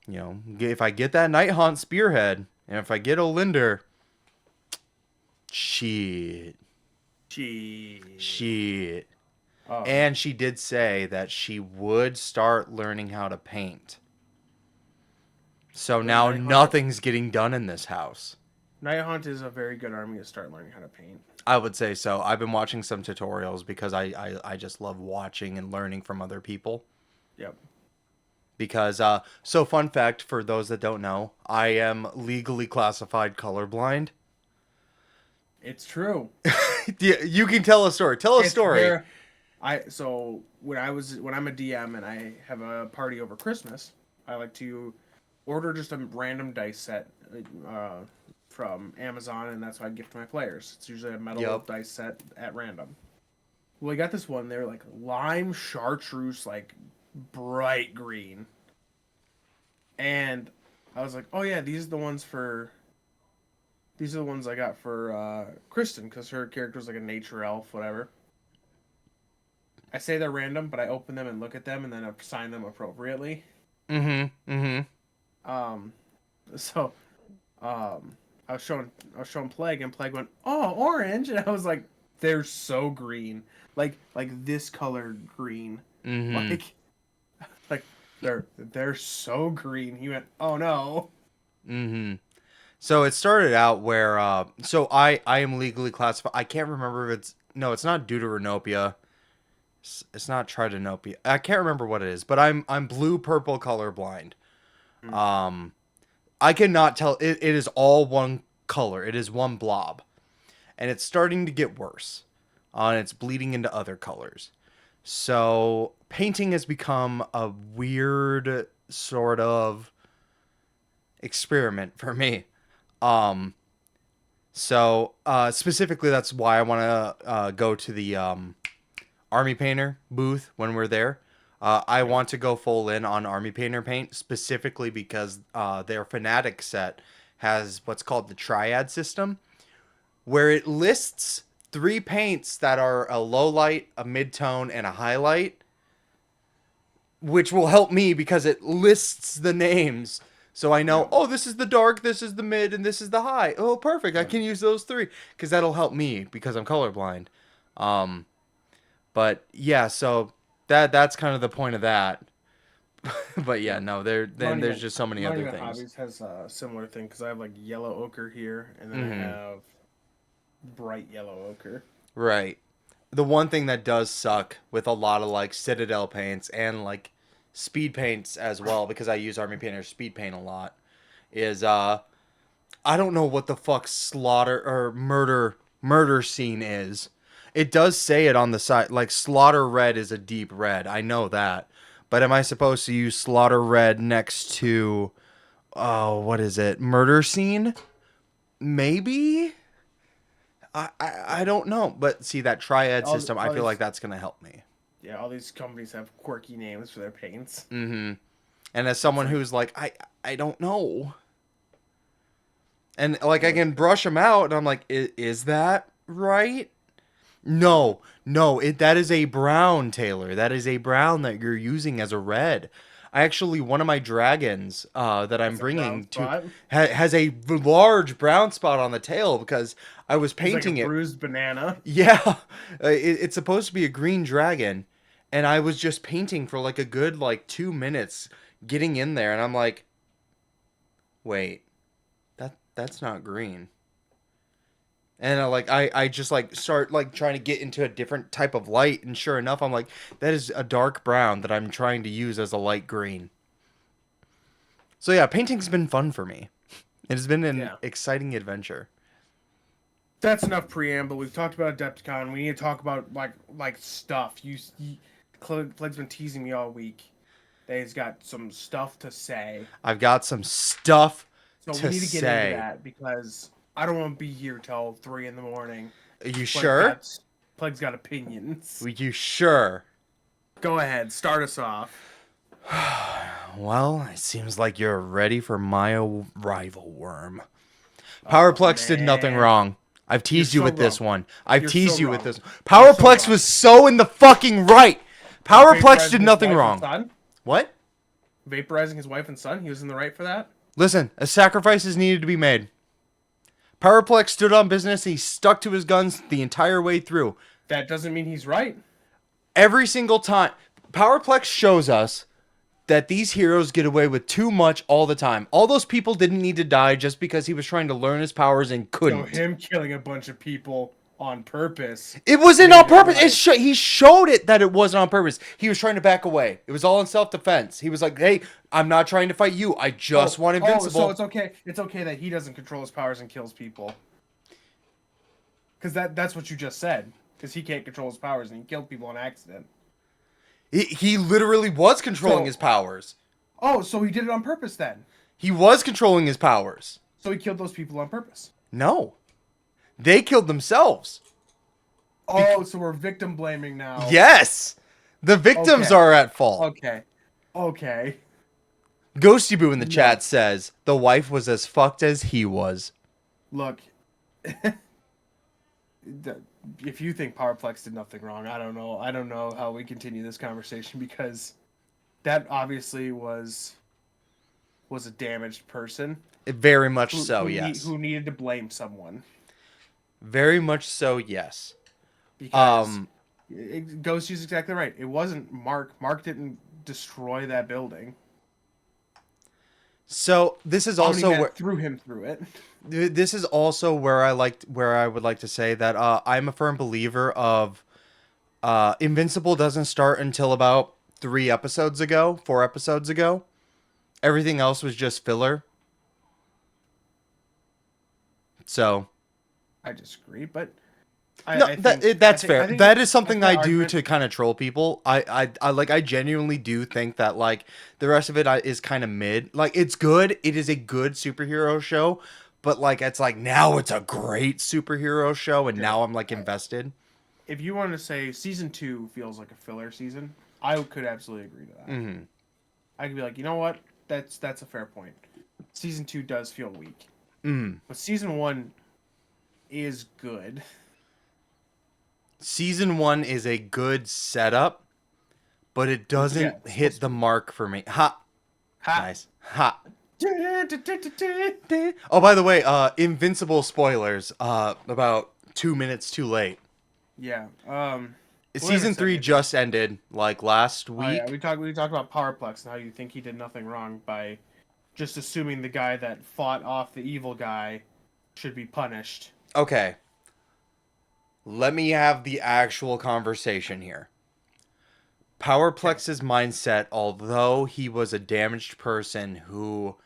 You know, if I get that Night Haunt Spearhead, and if I get Olinder, shit. And she did say that she would start learning how to paint. So now nothing's getting done in this house. Night Haunt is a very good army to start learning how to paint. I would say so. I've been watching some tutorials because I just love watching and learning from other people. Yep. Because, so fun fact for those that don't know, I am legally classified colorblind. It's true. You can tell a story. Tell a story. So when I'm a DM and I have a party over Christmas, I like to order just a random dice set from Amazon, and that's what I gift to my players. It's usually a metal dice set at random. Well, I got this one. They're like lime chartreuse, like bright green, and I was like, oh yeah, these are the ones I got for Kristen, because her character's like a nature elf, whatever. I say they're random, but I open them and look at them and then assign them appropriately. So, I was showing Plague, and Plague went, "Oh, orange," and I was like, "They're so green, like this color green, like they're so green." He went, "Oh no." So it started out where, so I am legally classified. I can't remember if it's not Deuteranopia. It's not Tritanopia. I can't remember what it is, but I'm blue-purple colorblind. I cannot tell. It is all one color. It is one blob, and it's starting to get worse. And it's bleeding into other colors. So painting has become a weird sort of experiment for me. So specifically, that's why I want to go to the Army Painter booth when we're there. I Yep. want to go full in on Army Painter paint specifically because their Fanatic set has what's called the Triad system, where it lists three paints that are a low light, a mid tone, and a highlight, which will help me because it lists the names. So I know, Yep. oh, this is the dark, this is the mid, and this is the high. Oh, perfect. I Yep. can use those three because that'll help me because I'm colorblind. Um, but yeah, so that's kind of the point of that. But yeah, Yep. no, there's just so many other Monument things. Hobbies has a similar thing because I have like yellow ochre here, and then I Hmm. have bright yellow ochre. Right. The one thing that does suck with a lot of like Citadel paints and like speed paints as well, because I use Army Painter speed paint a lot, is I don't know what the fuck slaughter or murder scene is. It does say it on the side, like slaughter red is a deep red. I know that, but am I supposed to use slaughter red next to what is it? Murder scene? Maybe. I don't know, but see that triad system. I All feel like these that's gonna help me. Yeah, all these companies have quirky names for their paints. Mm-hmm. And as It's someone like who's like, I don't know, and like I look, can brush them out, and I'm like, is that right? No, no, that is a brown, Taylor. That is a brown that you're using as a red. I actually, one of my dragons that I'm that's a brown bringing to spot. has a large brown spot on the tail because I was He's like a painting it. bruised banana. Yeah, it's supposed to be a green dragon, and I was just painting for like a good like 2 minutes, getting in there, and I'm like, wait, that's not green. And I just like start like trying to get into a different type of light, and sure enough, I'm like, that is a dark brown that I'm trying to use as a light green. So yeah, painting's been fun for me. It has been an Yeah. exciting adventure. That's enough preamble. We've talked about Adepticon. We need to talk about stuff. Clegg's been teasing me all week that he's got some stuff to say. I've got some stuff So we to need to get into say. that because I don't want to be here till 3 in the morning. Are you Plague sure? got Plague's got opinions. Are you sure? Go ahead, start us off. Well, it seems like you're ready for my arrival, worm. Oh Powerplex did nothing man, wrong. I've you're teased you so with this wrong. one. I've You're so teased you with wrong. this. You're so Powerplex wrong. was so in the fucking right. Powerplex did Vaporizing his nothing wife and wrong. son? What? Vaporizing his wife and son? He was in the right for that? Listen, a sacrifice is needed to be made. Powerplex stood on business. He stuck to his guns the entire way through. That doesn't mean he's right. Every single time. Powerplex shows us that these heroes get away with too much all the time. All those people didn't need to die just because he was trying to learn his powers and So couldn't. him killing a bunch of people on purpose. It wasn't made on it purpose. right. He showed it that it wasn't on purpose. He was trying to back away. It was all in self-defense. He was like, "Hey, I'm not trying to fight you. I just want invincible." So it's okay. It's okay that he doesn't control his powers and kills people. Because that's what you just said. Because he can't control his powers and he killed people on accident. He literally was controlling So- his powers. Oh, so he did it on purpose then. He was controlling his powers. So he killed those people on purpose. No. They killed themselves. Oh, so we're victim blaming now. Yes. The victims Okay. are at fault. Okay. Okay. Ghosty Boo in the chat says the wife was as fucked as he was. Look. If you think Powerplex did nothing wrong, I don't know. I don't know how we continue this conversation because that obviously was a damaged person. Very much so, yes. Who needed to blame someone. Very much so, yes. Because Ghosty's exactly right. It wasn't Mark. Mark didn't destroy that building. So this is also where threw him through it. this is also where I would like to say that I'm a firm believer of Invincible doesn't start until about 4 episodes ago. Everything else was just filler. So I disagree, but that's fair. That is something I do argument. to kind of troll people. I genuinely do think that like the rest of it is kind of mid. Like it's good. It is a good superhero show, but like it's like now it's a great superhero show, and Okay. now I'm like invested. If you wanted to say season 2 feels like a filler season, I could absolutely agree to that. Mm-hmm. I could be like, you know what? That's a fair point. Season 2 does feel weak, Mm. but season 1 is good. Season 1 is a good setup, but it Yeah, doesn't it's supposed hit to the be. mark for me. Ha! Ha. Nice. Ha! Yeah. Oh, by the way, Invincible spoilers. About 2 minutes too late. We haven't Season said 3 anything. just ended, like last Oh yeah, week. we talked about Powerplex and how you think he did nothing wrong by just assuming the guy that fought off the evil guy should be punished. Okay, let me have the actual conversation here. Okay. Powerplex's mindset, although he was a damaged person who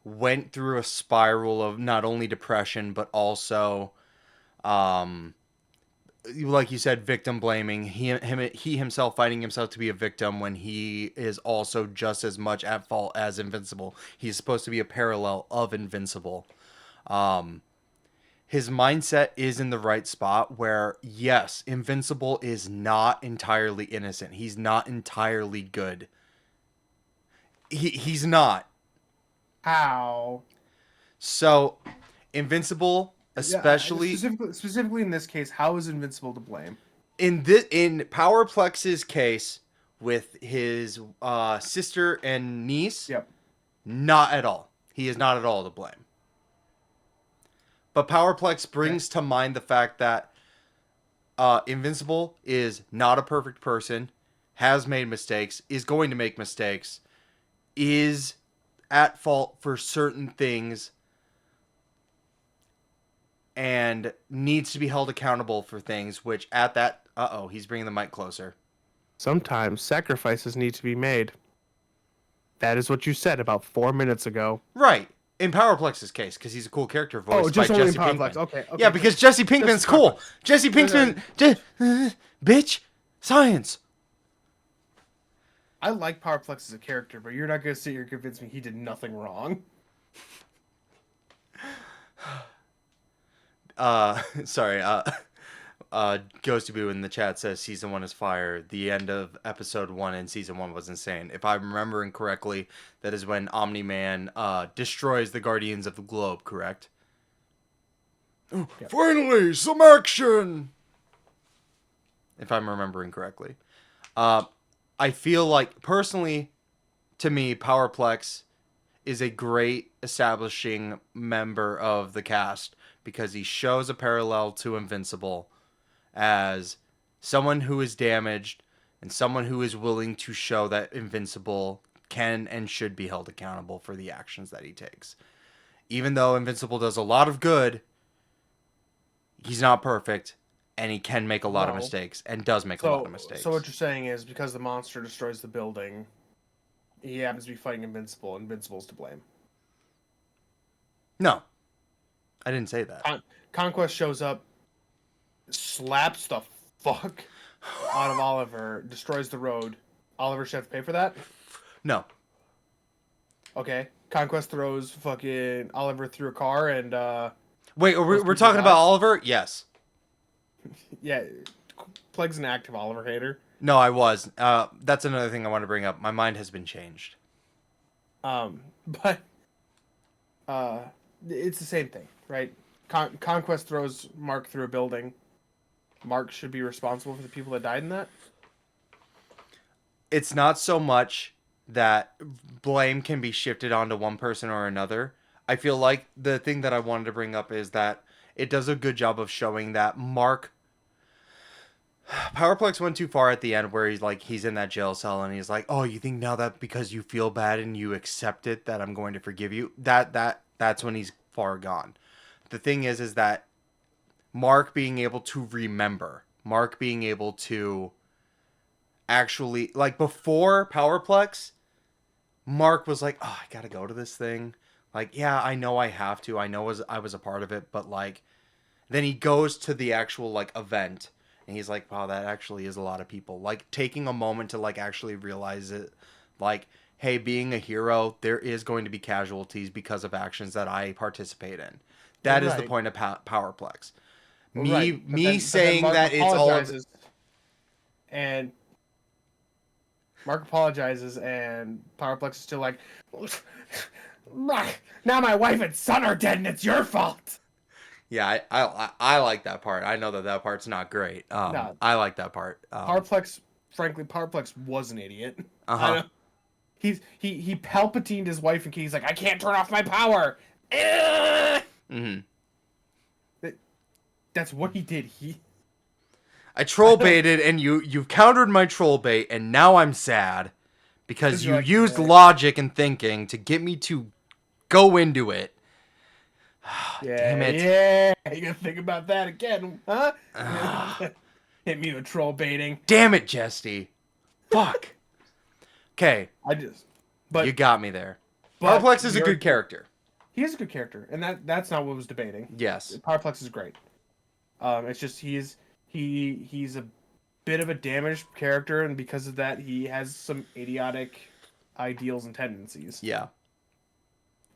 went through a spiral of not only depression but also, um, like you said, victim blaming. He himself fighting himself to be a victim when he is also just as much at fault as Invincible. He's supposed to be a parallel of Invincible. Um, his mindset is in the right spot where, yes, Invincible is not entirely innocent. He's not entirely good. He's not. How? So, Invincible, Yeah, especially specifically in this case, how is Invincible to blame? in Powerplex's case with his sister and niece, Yep. not at all. He is not at all to blame. But Powerplex Okay. brings to mind the fact that Invincible is not a perfect person, has made mistakes, is going to make mistakes, is at fault for certain things, and needs to be held accountable for things, which at that... Uh-oh, he's bringing the mic closer. Sometimes sacrifices need to be made. That is what you said about 4 minutes ago. Right. In Powerplex's case, because he's a cool character Oh, voiced by just only in Jesse Powerflex. Pinkman. Okay. Yeah, because Jesse Pinkman's cool. Jesse Pinkman... bitch. Science. I like Powerplex as a character, but you're not gonna sit here and convince me he did nothing wrong. Sorry, Goes to Boo in the chat says season 1 is fire. The end of episode 1 in season 1 was insane. If I'm remembering correctly, that is when Omni-Man destroys the Guardians of the Globe, correct? Yep. Finally, some action! If I'm remembering correctly. I feel like, personally, to me, Powerplex is a great establishing member of the cast because he shows a parallel to Invincible as someone who is damaged and someone who is willing to show that Invincible can and should be held accountable for the actions that he takes. Even though Invincible does a lot of good, he's not perfect, and he can make a lot of mistakes, and does make a lot of mistakes. So what you're saying is because the monster destroys the building, he happens to be fighting Invincible. Invincible's to blame. No, I didn't say that. Conquest shows up, slaps the fuck out of Oliver, destroys the road. Oliver should have to pay for that? No. Okay. Conquest throws fucking Oliver through a car and Wait, we're talking about Oliver? Yes. Yeah, Plague's an active Oliver hater. No, I was. That's another thing I want to bring up. My mind has been changed. But it's the same thing, right? Conquest throws Mark through a building. Mark should be responsible for the people that died in that. It's not so much that blame can be shifted onto one person or another. I feel like the thing that I wanted to bring up is that it does a good job of showing that Powerplex went too far at the end where he's in that jail cell and he's like, oh, you think now that because you feel bad and you accept it that I'm going to forgive you? That's when he's far gone. The thing is that Mark being able to remember, Mark being able to actually, like before Powerplex, Mark was like, oh, I gotta go to this thing. Like, yeah, I know I have to. I know I was a part of it, but like, then he goes to the actual like event and he's like, wow, that actually is a lot of people. Like taking a moment to like actually realize it, like hey, being a hero, there is going to be casualties because of actions that I participate in. That is the Right. point of Powerplex. Well, right. Me But then saying that it's all of and Mark apologizes, and Powerplex is still like, now my wife and son are dead, and it's your fault. yeah, I like that part. I know that that part's not great. No, I like that part. Powerplex, frankly, Powerplex was an idiot. I Uh-huh. know. He Palpatined his wife, and he's like, I can't turn off my power. That- Mhm. That's what he did. I troll baited and you've countered my troll bait and now I'm sad because You're you like, used logic and thinking to get me to go into it. Damn it. yeah. You gonna think about that again, huh? Ah, Hit me with troll baiting. damn it, Jesty. Fuck. Okay, I just, you but got me there. but Powerplex is a good character. he is a good character, and that's not what was debating. Yes. Powerplex is great. It's just he's a bit of a damaged character, and because of that, he has some idiotic ideals and tendencies. Yeah.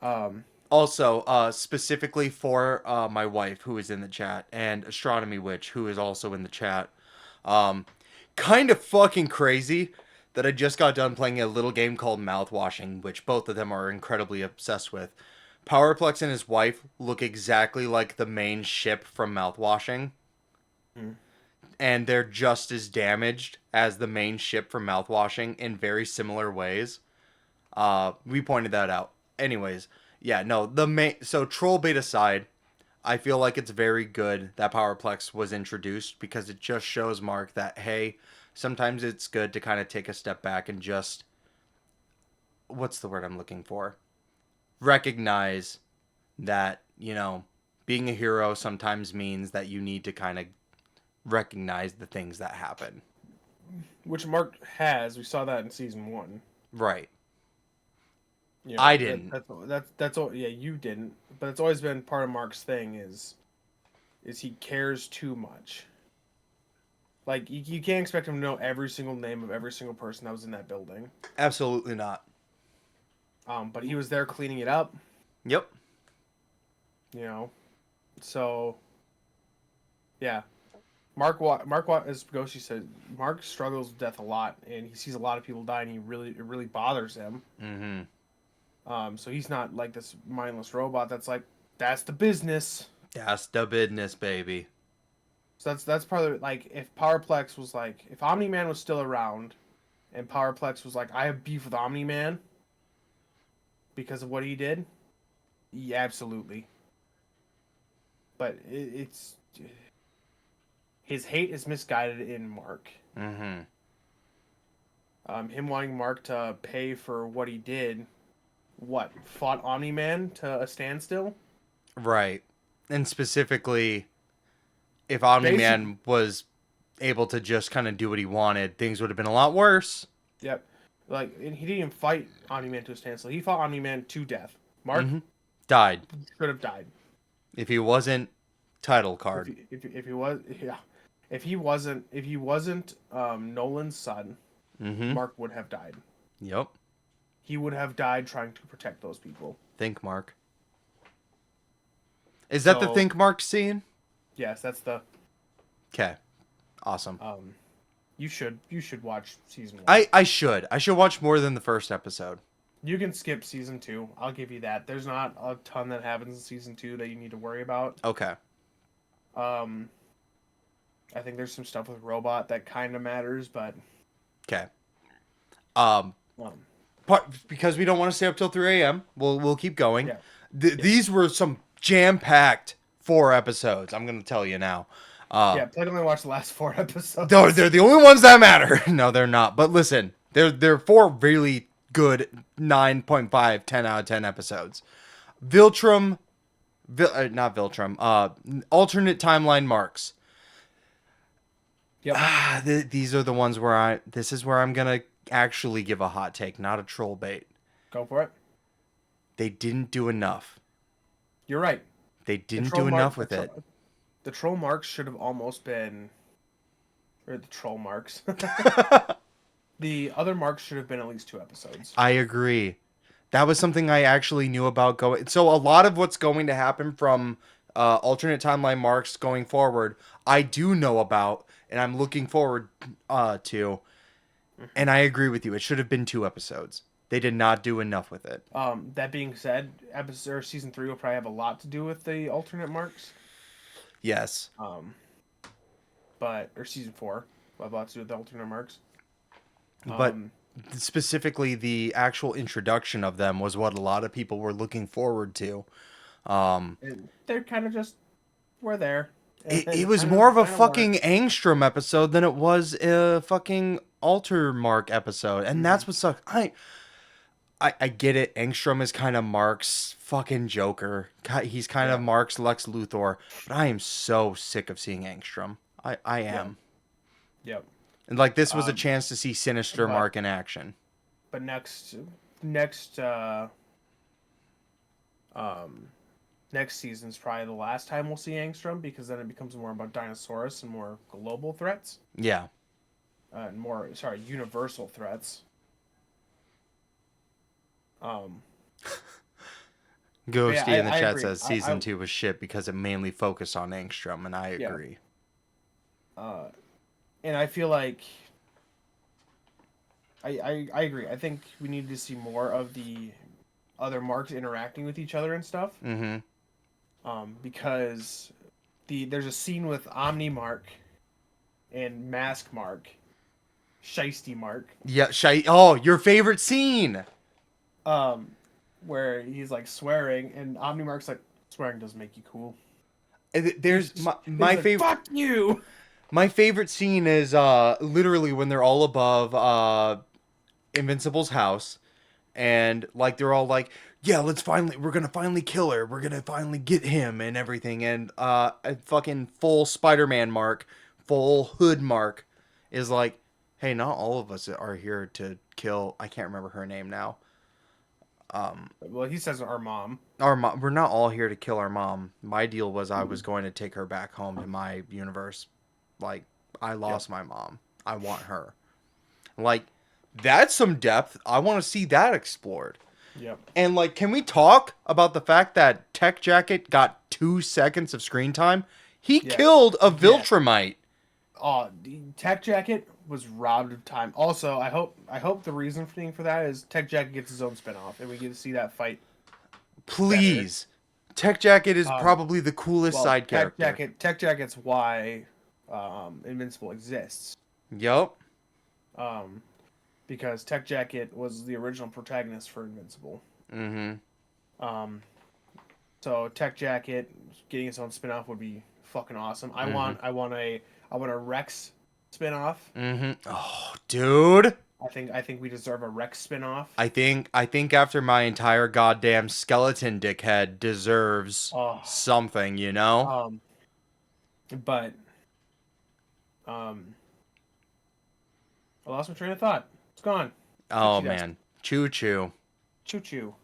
Um, Also, specifically for my wife who is in the chat and Astronomy Witch who is also in the chat. Um, kind of fucking crazy that I just got done playing a little game called Mouthwashing, which both of them are incredibly obsessed with. Powerplex and his wife look exactly like the main ship from Mouthwashing, mm, and they're just as damaged as the main ship from Mouthwashing in very similar ways. We pointed that out. Anyways, yeah, no, the main so troll bait aside, I feel like it's very good that Powerplex was introduced because it just shows Mark that hey, sometimes it's good to kind of take a step back and just what's the word I'm looking for? Recognize that, being a hero sometimes means that you need to kind of recognize the things that happen. which Mark has. We saw that in season 1. Right. You I know, didn't. that's all. Yeah, you didn't, but it's always been part of Mark's thing is he cares too much. Like you can't expect him to know every single name of every single person that was in that building. Absolutely not. But he was there cleaning it up. Yep. You know, so yeah. As Goshi said, Mark struggles with death a lot, and he sees a lot of people die, and it really bothers him. Mm-hmm. So he's not like this mindless robot that's like, that's the business. That's the business, baby. So that's part of it. Like, if Powerplex was like, if Omni Man was still around, and Powerplex was like, I have beef with Omni Man because of what he did, yeah, absolutely. But it's his hate is misguided in Mark. Mm-hmm. Him wanting Mark to pay for what he did, fought Omni Man to a standstill. Right. And specifically, if Basic, Omni-Man was able to just kind of do what he wanted, things would have been a lot worse. yep. Like, and he didn't even fight Omni Man to a standstill. He fought Omni Man to death. Mark Mm-hmm. Died. should have died. If he wasn't title card. If he was, yeah, if he wasn't Nolan's son, Mm-hmm. Mark would have died. Yep. He would have died trying to protect those people. Think Mark. Is that the So Think Mark scene? yes, that's the Okay. Awesome. you should watch season 1. I should. I should watch more than the first episode. You can skip season 2. I'll give you that. There's not a ton that happens in season 2 that you need to worry about. Okay. I think there's some stuff with Robot that kind of matters, but Okay. um, Because we don't want to stay up till 3 a.m. We'll keep going. yeah. These were some jam-packed 4 episodes. I'm gonna tell you now. Yeah, Play only watched the last 4 episodes. They're the only ones that matter. No, they're not. But listen, they're 4 really good 9.5, 10 out of 10 episodes. Viltrum, not Viltrum. Alternate timeline marks. Yep. These are the ones where this is where I'm gonna actually give a hot take, not a troll bait. Go for it. They didn't do enough. You're right. They didn't do enough with it. The troll marks should have almost been, or the troll marks. The other marks should have been at least 2 episodes. I agree. That was something I actually knew about going. So a lot of what's going to happen from alternate timeline marks going forward, I do know about, and I'm looking forward to. And I agree with you. It should have been 2 episodes. They did not do enough with it. That being said, episode or season 3 will probably have a lot to do with the alternate marks. Yes. Or season 4 will have a lot to do with the alternate marks. But specifically, the actual introduction of them was what a lot of people were looking forward to. They're kind of just were there. It was more of a fucking Angstrom episode than it was a fucking Alter Mark episode, and that's what sucks. I get it. Angstrom is kind of Mark's fucking Joker. He's kind of Mark's Lex Luthor, but I am so sick of seeing Angstrom. I am. Yep. And like this was a chance to see Sinister Mark in action. But next season's probably the last time we'll see Angstrom, because then it becomes more about Dinosaurus and more global threats. Yeah. Universal threats. Ghosty in the chat says season 2 was shit because it mainly focused on Angstrom, and I agree. And I feel like I agree. I think we need to see more of the other marks interacting with each other and stuff. Mm-hmm. Because there's a scene with Omni Mark and Mask Mark, Shiesty Mark. Yeah, oh, your favorite scene. Where he's like swearing, and Omni Mark's like, swearing doesn't make you cool. There's my favorite. Fuck you. My favorite scene is literally when they're all above Invincible's house, and like they're all like, yeah, we're gonna finally kill her, we're gonna finally get him and everything, and a fucking full Spider-Man Mark, full Hood Mark is like, hey, not all of us are here to kill, I can't remember her name now. Well, he says our mom. Our mom. We're not all here to kill our mom. My deal was I was going to take her back home to my universe. Like, I lost my mom. I want her. Like, that's some depth. I want to see that explored. Yep. And, like, can we talk about the fact that Tech Jacket got 2 seconds of screen time? He killed a Viltrumite. Oh, Tech Jacket was robbed of time. Also, I hope the reasoning for that is Tech Jacket gets his own spinoff, and we get to see that fight. Please. Better. Tech Jacket is probably the coolest side character. Tech Jacket's why Invincible exists. Yup. Because Tech Jacket was the original protagonist for Invincible. Mm-hmm. So Tech Jacket getting its own spinoff would be fucking awesome. I want a Rex spinoff. Mm-hmm. Oh, dude. I think we deserve a Rex spinoff. I think after my entire goddamn skeleton dickhead deserves something, you know? But I lost my train of thought. It's gone. Oh man. Choo choo. Choo choo.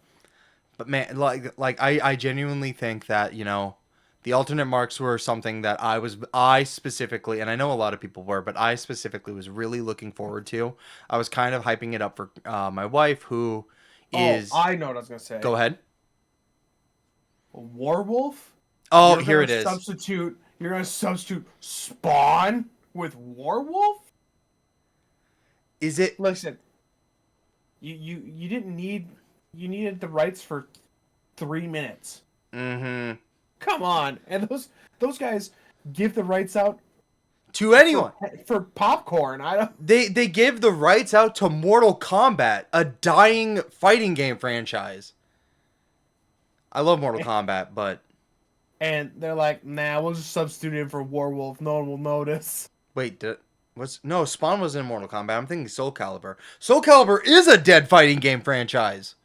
But man, like I genuinely think that, you know, the alternate marks were something that I specifically, and I know a lot of people were, but I specifically was really looking forward to. I was kind of hyping it up for my wife, who is... Oh, I know what I was going to say. Go ahead. Werewolf? Oh, here it is. You're going to substitute Spawn with Werewolf? Is it... Listen, you didn't need... You needed the rights for 3 minutes. Mm-hmm. Come on. And those guys give the rights out to anyone for popcorn. They give the rights out to Mortal Kombat, a dying fighting game franchise. I love Mortal Kombat, but and they're like, nah, we'll just substitute him for Werewolf. No one will notice. Wait, no, Spawn was in Mortal Kombat. I'm thinking Soul Calibur. Soul Calibur is a dead fighting game franchise.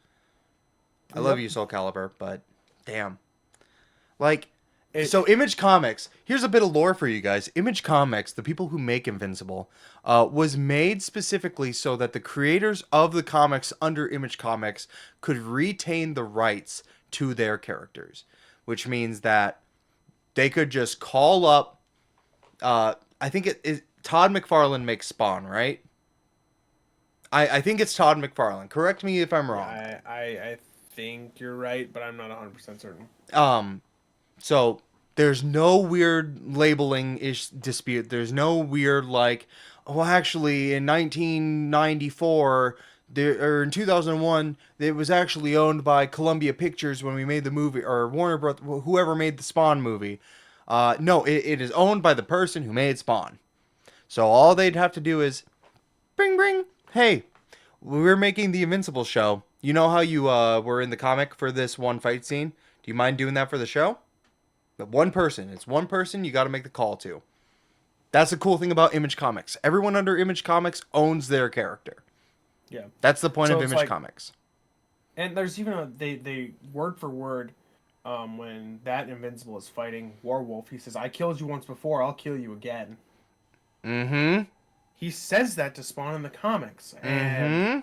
I love you, Soul Calibur, but damn. Like, so Image Comics, here's a bit of lore for you guys. Image Comics, the people who make Invincible, was made specifically so that the creators of the comics under Image Comics could retain the rights to their characters, which means that they could just call up, I think it is Todd McFarlane makes Spawn, right? I think it's Todd McFarlane. Correct me if I'm wrong. Yeah, I think you're right, but I'm not 100% certain. So there's no weird labeling ish dispute. There's no weird like, oh, actually, in 1994, or in 2001, it was actually owned by Columbia Pictures when we made the movie, or Warner Bros. Whoever made the Spawn movie. No, it is owned by the person who made Spawn. So all they'd have to do is, bring, bring. Hey, we're making the Invincible show. You know how you were in the comic for this one fight scene? Do you mind doing that for the show? But one person. It's one person you got to make the call to. That's the cool thing about Image Comics. Everyone under Image Comics owns their character. Yeah. That's the point So of it's Image like, Comics. and there's even they word for word, when that Invincible is fighting Warwolf, he says, "I killed you once before. I'll kill you again." Mm-hmm. He says that to Spawn in the comics, and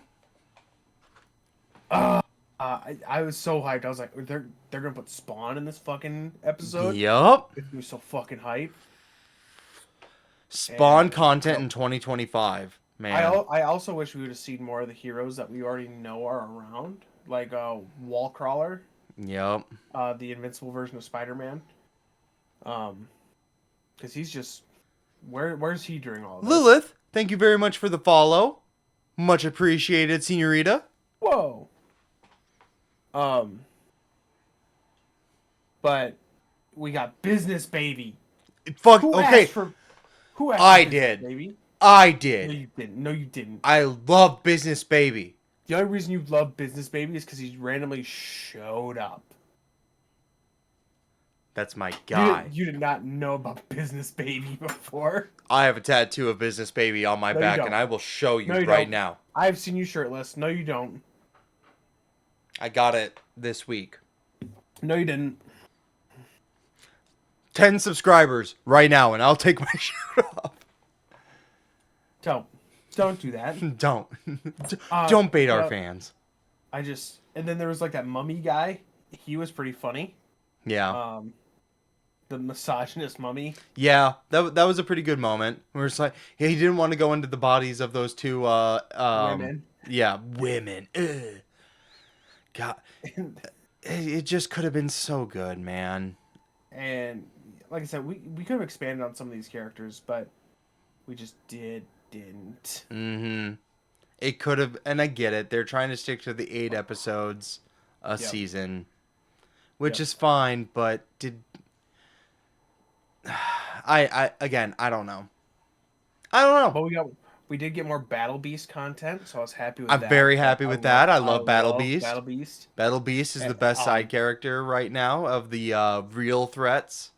Mm-hmm. I was so hyped. I was like, they're gonna put Spawn in this fucking episode. Yup. It's gonna be so fucking hype. Spawn And content in 2025. Man. I also wish we would have seen more of the heroes that we already know are around, like Wallcrawler, Yup. the invincible version of Spider-Man. Because he's just where's he during all of this? Lilith, thank you very much for the follow. Much appreciated, Senorita. Whoa. But we got Business Baby. Fuck. Who Okay. asked for? Who asked I for Business did. Baby? I No, did. you didn't. No, you didn't. I love Business Baby. The only reason you love Business Baby is because he randomly showed up. That's my guy. You did not know about Business Baby before. I have a tattoo of Business Baby on my No, you back, don't. and I will show you No, you right don't. now. I've seen you shirtless. No, you don't. I got it this week. No, you didn't. 10 subscribers right now, and I'll take my shirt off. Don't do that. Don't. Don't bait our but fans. And then there was like that mummy guy. He was pretty funny. Yeah. The misogynist mummy. Yeah, that was a pretty good moment. Where it's like, yeah, he didn't want to go into the bodies of those two Women. Yeah, women. Ugh. God, it just could have been so good, man. And like I said, we could have expanded on some of these characters, but we just didn't. Mm-hmm. It could have, and I get it. They're trying to stick to the 8 episodes a season, which is fine. But I don't know. But we did get more Battle Beast content, so I was happy with I'm that. very happy with that. I love Battle Beast. Battle Beast. Battle Beast is the best side character right now of the real threats.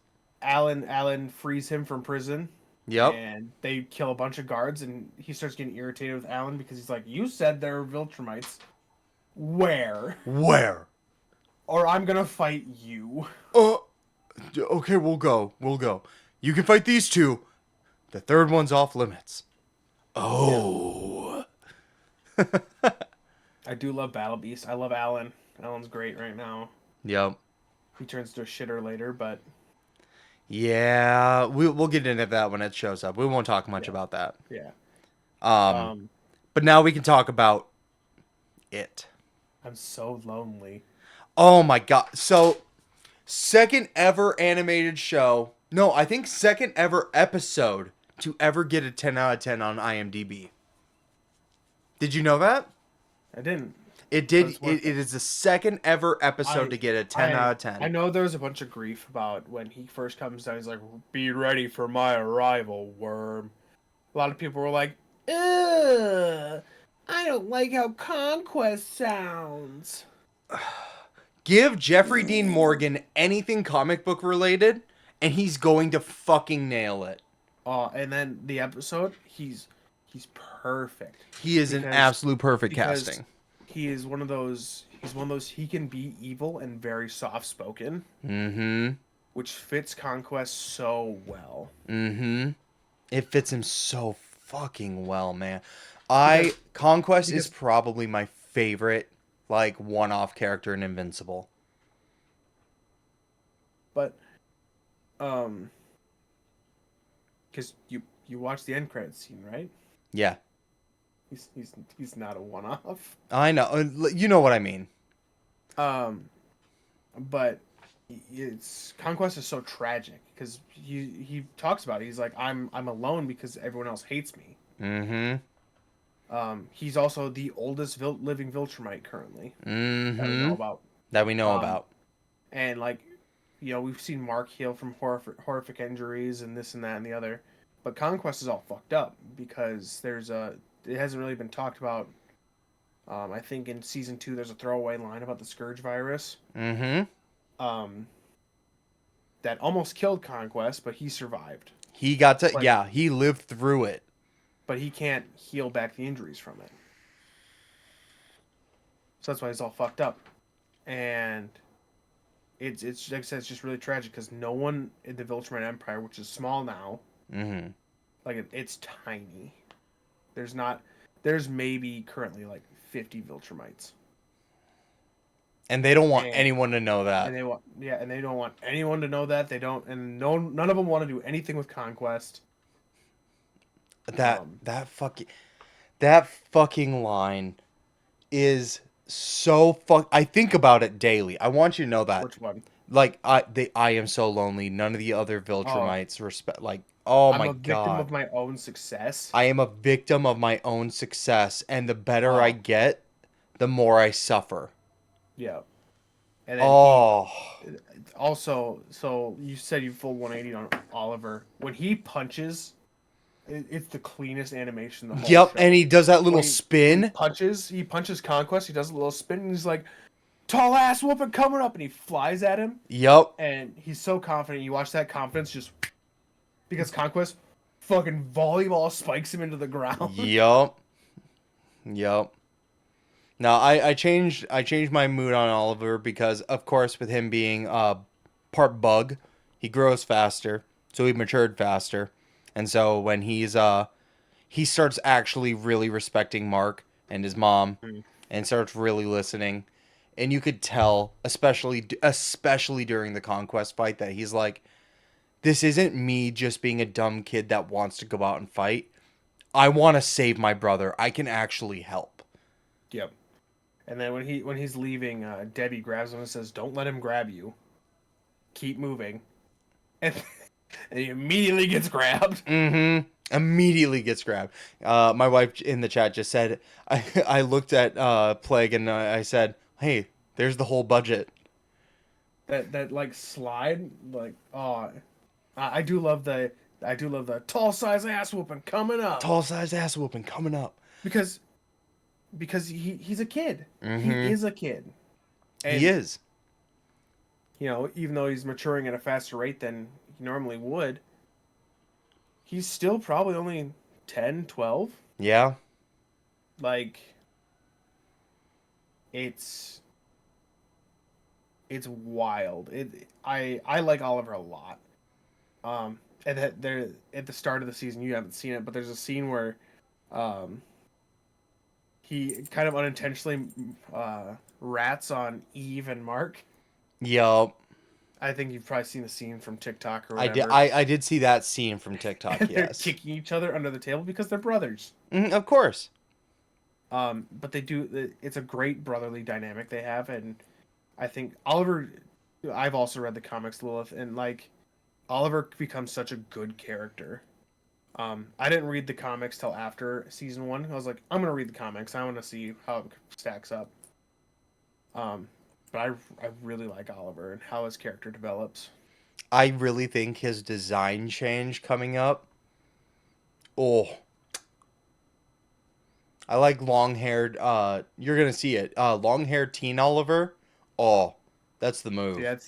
Alan frees him from prison. Yep. And they kill a bunch of guards, and he starts getting irritated with Alan because he's like, "You said there were Viltrumites. Where? Or I'm gonna fight you." Okay, we'll go. You can fight these two. The third one's off limits. Oh. I do love Battle Beast. I love Alan. Alan's great right now. Yep. He turns to a shitter later, but Yeah, we'll get into that when it shows up. We won't talk much about that. yeah. But now we can talk about it. I'm so lonely. Oh my god. So, second ever animated show. No, I think second ever episode to ever get a 10 out of 10 on IMDb. Did you know that? I didn't. It did. It is the second ever episode to get a 10 out of 10. I know there was a bunch of grief about when he first comes down. He's like, "Be ready for my arrival, worm." A lot of people were like, "Ugh, I don't like how Conquest sounds." Give Jeffrey Dean Morgan anything comic book related, and he's going to fucking nail it. And then the episode, he's perfect. He is an absolute perfect casting. He is one of those. He's one of those. He can be evil and very soft spoken. Mm-hmm. Which fits Conquest so well. Mm-hmm. It fits him so fucking well, man. Conquest is probably my favorite, like, one-off character in Invincible. But, because you watched the end credits scene, right? Yeah. He's not a one-off. I know. You know what I mean. Um, but it's Conquest is so tragic because he talks about it. He's like, I'm alone because everyone else hates me. Mm-hmm. He's also the oldest living Viltrumite currently that we know Mm-hmm. about. That we know Um, about. and like, we've seen Mark heal from horrific injuries and this and that and the other, but Conquest is all fucked up because it hasn't really been talked about. I think in season 2 there's a throwaway line about the Scourge virus. Mm-hmm. Um, that almost killed Conquest, but he survived. He got to, But yeah, he lived through it. he can't heal back the injuries from it. So that's why he's all fucked up. And it's like I said, it's just really tragic because no one in the Viltrumite Empire, which is small now, Mm-hmm. like it's tiny. There's not. There's maybe currently like 50 Viltrumites, And they don't want and anyone to know that. and they don't want anyone to know that they don't, and none of them want to do anything with Conquest. That that fucking that fucking line is so fuck. I think about it daily. I want you to know that. Which one? Like I am so lonely. None of the other Oh, Viltrumites respect. Like, oh I'm my a victim god, of my own success. I am a victim of my own success, and the better I Oh, get, the more I suffer. yeah. And then he Oh, also, so you said you full 180 on Oliver. When he punches, it's the cleanest animation in the whole yep. And show. he does that little When spin. he punches Conquest. He does a little spin, and he's like, "Tall ass whooping coming up," and he flies at him, Yep. and he's so confident. You watch that confidence just because Conquest fucking volleyball spikes him into the ground. Yep. Yep. Now I changed my mood on Oliver because of course with him being part bug, he grows faster, so he matured faster. And so when he starts actually really respecting Mark and his mom Mm. and starts really listening, and you could tell especially during the conquest fight that he's like, this isn't me just being a dumb kid that wants to go out and fight. I want to save my brother. I can actually help. Yep. And then when he's leaving, Debbie grabs him and says, "Don't let him grab you. Keep moving." And, and he immediately gets grabbed. Mm-hmm. Immediately gets grabbed. My wife in the chat just said, I looked at Plague and I said, hey, there's the whole budget. That like slide, like, oh, I do love the tall size ass whooping coming up Tall size ass whooping coming up. because he's a kid. He Mm-hmm. is a kid, He and is. even though he's maturing at a faster rate than he normally would, he's still probably only 10, 12. Yeah. Like it's it's wild. I like Oliver a lot. And that there at the start of the season, you haven't seen it, but there's a scene where um he kind of unintentionally rats on Eve and Mark. Yup. I think you've probably seen the scene from TikTok or I did. whatever. I did see that scene from TikTok. And they're Yes. kicking each other under the table because they're brothers. Of course. But they do. It's a great brotherly dynamic they have, and I think Oliver. I've also read the comics, Lilith, and like Oliver becomes such a good character. I didn't read the comics till after season 1. I was like, I'm gonna read the comics. I want to see how it stacks up. But I really like Oliver and how his character develops. I really think his design change coming up. Oh, I like long haired. You're gonna see it. Long haired teen Oliver. Oh, that's the See, move.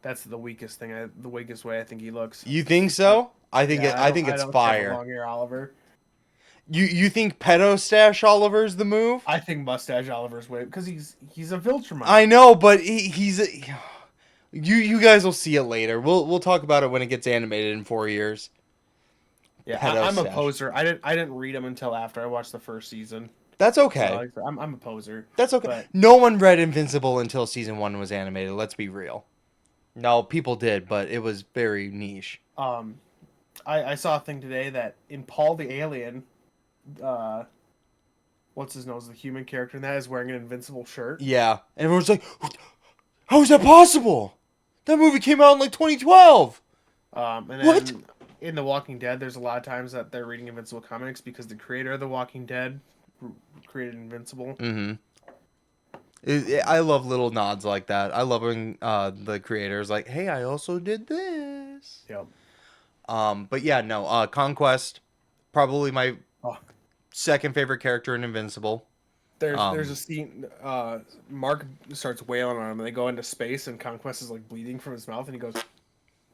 that's the weakest thing. The weakest way I think he looks. You think I, so? I think yeah, I think I it's don't care for fire. long hair Oliver. You think pedo stash Oliver's the move? I think mustache Oliver's way because he's a Viltrumite. I know, but he's a, you guys will see it later. We'll talk about it when it gets animated in 4 years. Yeah, Pedo I'm a stash. poser. I didn't read them until after I watched the first season. That's So okay. I'm a poser. That's okay. But No one read Invincible until season 1 was animated. Let's be real. No, people did, but it was very niche. I saw a thing today that in Paul the Alien, uh, what's his nose, the human character in that is wearing an invincible shirt. Yeah. And everyone's like, how is that possible? That movie came out in like 2012. And What? then in The Walking Dead, there's a lot of times that they're reading Invincible comics because the creator of The Walking Dead created Invincible. Mm-hmm. Um, I love little nods like that. I love when the creators like, hey, I also did this. yep. But yeah, no. Conquest, probably my Oh, second favorite character in Invincible. there's a scene. Mark starts wailing on him, and they go into space, and Conquest is like bleeding from his mouth, and he goes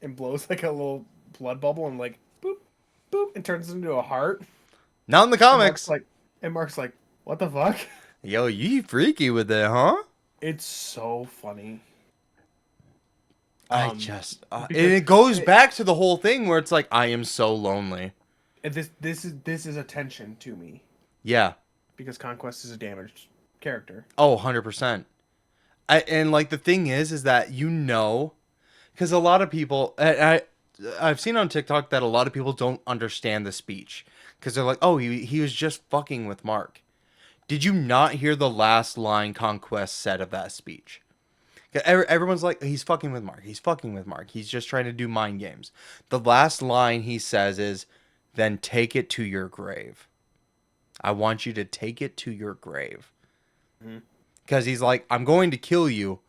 and blows like a little blood bubble, and like boop, boop, and turns into a heart. Not in the And Mark's comics. like, what the fuck? Yo, you freaky with it, huh? It's so funny. I Um, just and because it goes back to the whole thing where it's like I am so lonely. this is attention to me Yeah. because Conquest is a damaged character. Oh, 100%. And like the thing is that because a lot of people I've seen on TikTok that a lot of people don't understand the speech because they're like, "Oh, he was just fucking with Mark." Did you not hear the last line Conquest said of that speech? Everyone's like, he's fucking with Mark. He's fucking with Mark. He's just trying to do mind games. The last line he says is, then take it to your grave. I want you to take it to your grave. Mhm. Because he's like, I'm going to kill you.